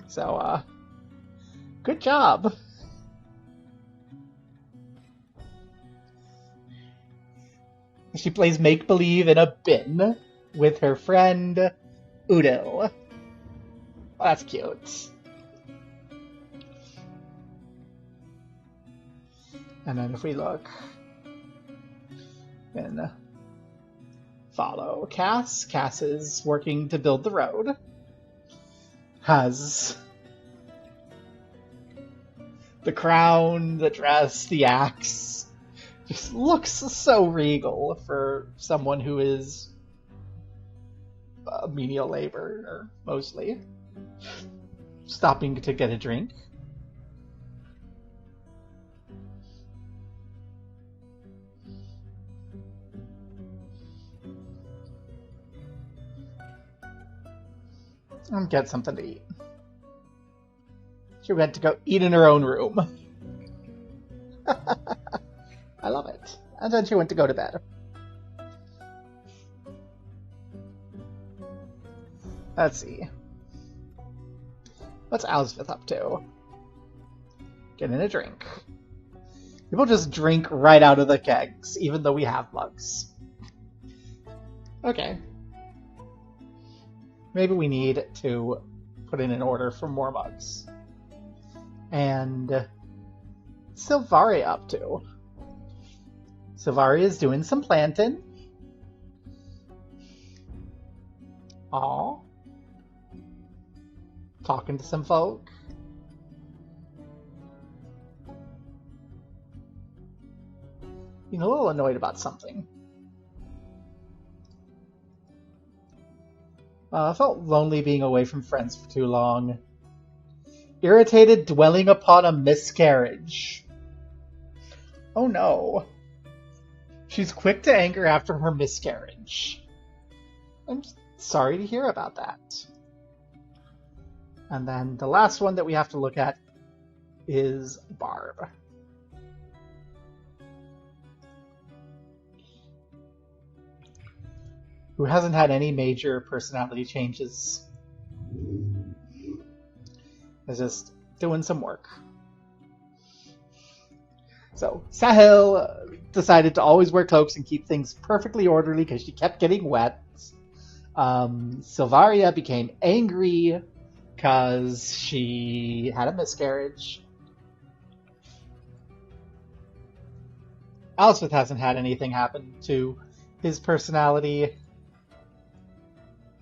So, good job. She plays make-believe in a bin with her friend Udil. Well, that's cute. And then if we look and follow Cass, Cass is working to build the road. Has the crown, the dress, the axe. Just looks so regal for someone who is menial labor, mostly. Stopping to get a drink. And get something to eat. She went to go eat in her own room. I love it. And then she went to go to bed. Let's see. What's Alsvith up to? Getting a drink. People just drink right out of the kegs, even though we have mugs. Okay. Maybe we need to put in an order for more mugs. And Silvaria up to? Silvaria is doing some planting. Aw. Talking to some folk. Being a little annoyed about something. I felt lonely being away from friends for too long. Irritated dwelling upon a miscarriage. Oh no. She's quick to anger after her miscarriage. I'm sorry to hear about that. And then the last one that we have to look at is Barb. Who hasn't had any major personality changes. Is just doing some work. So Sahil decided to always wear cloaks and keep things perfectly orderly because she kept getting wet. Silvaria became angry because she had a miscarriage. Elspeth hasn't had anything happen to his personality.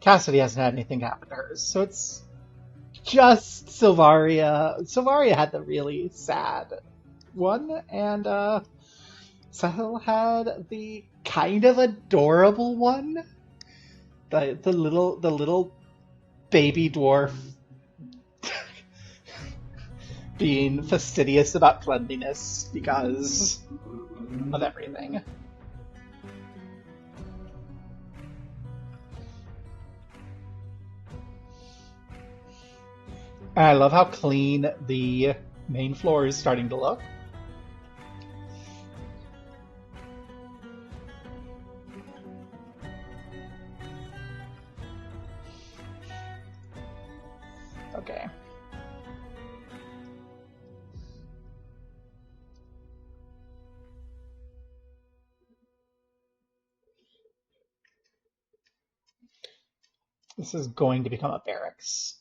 Cassidy hasn't had anything happen to hers. So it's just Silvaria. Silvaria had the really sad one, and Sahil had the kind of adorable one. The little baby dwarf being fastidious about cleanliness because of everything. And I love how clean the main floor is starting to look. Okay. This is going to become a barracks.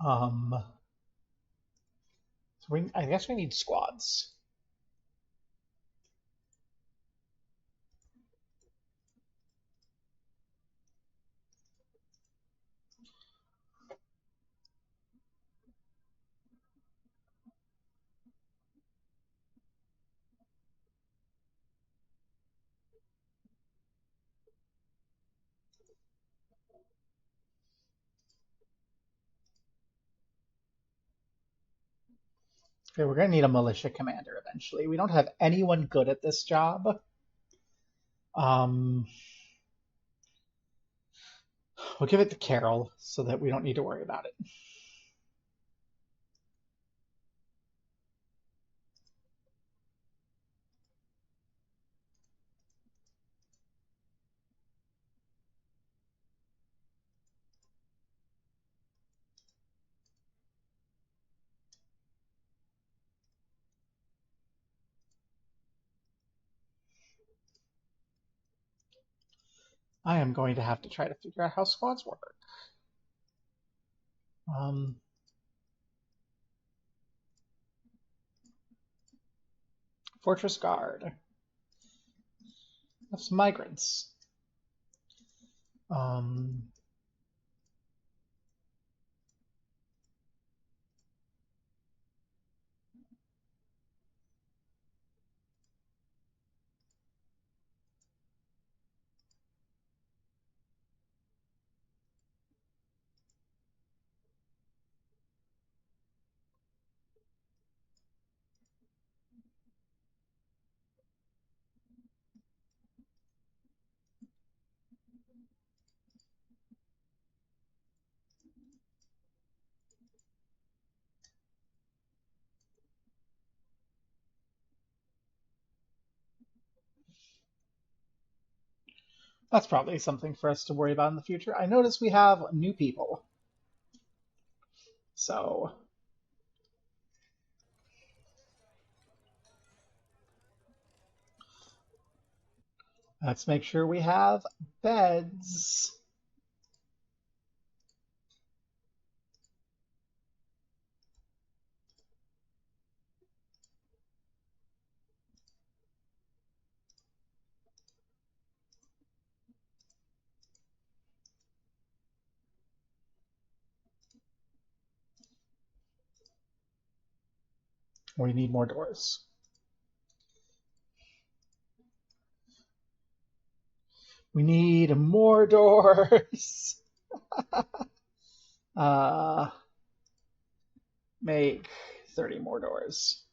So I guess we need squads. Okay, we're going to need a militia commander eventually. We don't have anyone good at this job. We'll give it to Carol so that we don't need to worry about it. I am going to have to try to figure out how squads work. Fortress Guard. That's migrants. That's probably something for us to worry about in the future. I notice we have new people. So let's make sure we have beds. We need more doors. We need more doors. uh, make 30 more doors.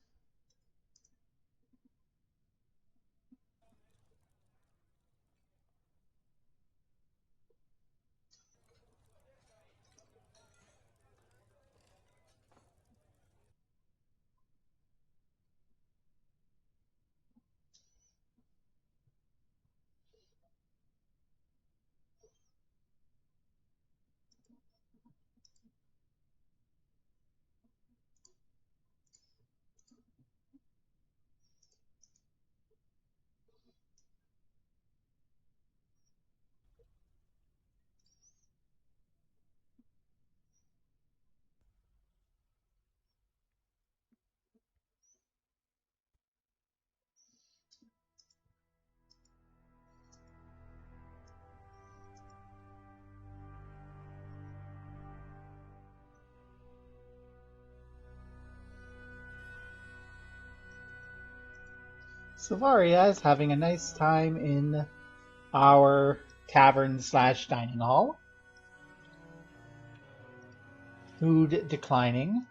Savaria is having a nice time in our tavern slash dining hall. Food declining.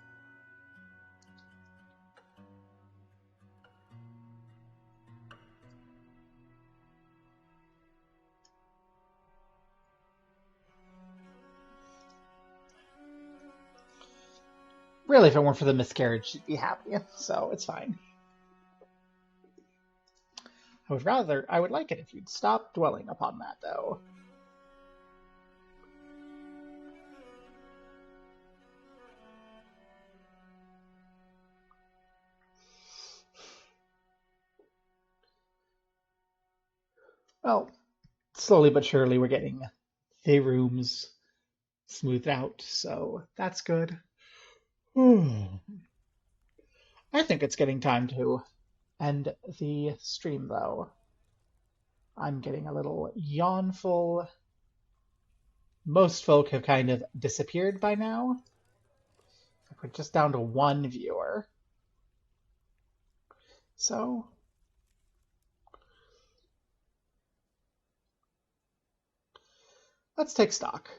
Really, if it weren't for the miscarriage, she'd be happy, so it's fine. I would like it if you'd stop dwelling upon that, though. Well, slowly but surely we're getting the rooms smoothed out, so that's good. I think it's getting time to end the stream, though. I'm getting a little yawnful. Most folk have kind of disappeared by now. We're just down to one viewer. So let's take stock.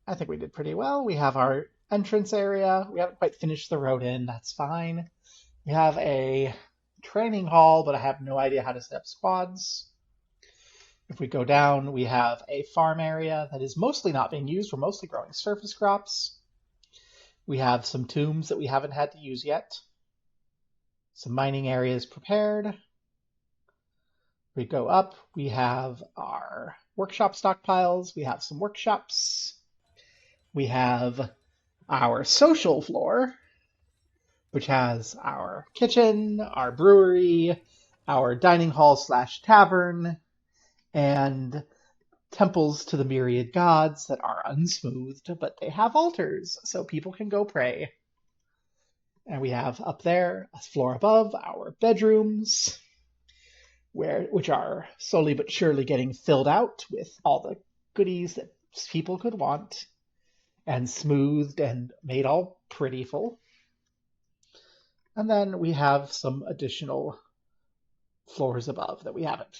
I think we did pretty well. We have our entrance area. We haven't quite finished the road in. That's fine. We have a training hall, but I have no idea how to set up squads. If we go down, we have a farm area that is mostly not being used. We're mostly growing surface crops. We have some tombs that we haven't had to use yet. Some mining areas prepared. We go up, we have our workshop stockpiles, we have some workshops. We have our social floor, which has our kitchen, our brewery, our dining hall slash tavern, and temples to the myriad gods that are unsmoothed, but they have altars, so people can go pray. And we have up there, a floor above, our bedrooms, which are slowly but surely getting filled out with all the goodies that people could want, and smoothed and made all prettyful. And then we have some additional floors above that we haven't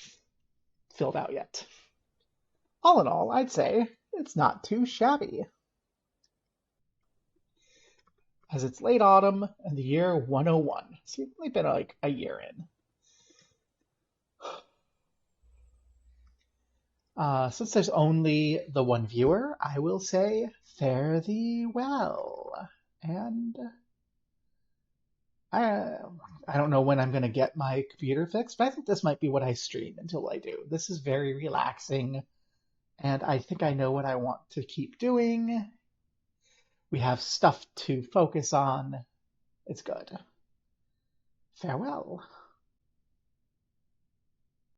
filled out yet. All in all, I'd say it's not too shabby. As it's late autumn and the year 101. So we've only been like a year in. Since there's only the one viewer, I will say fare thee well. And I don't know when I'm going to get my computer fixed, but I think this might be what I stream until I do. This is very relaxing. And I think I know what I want to keep doing. We have stuff to focus on. It's good. Farewell.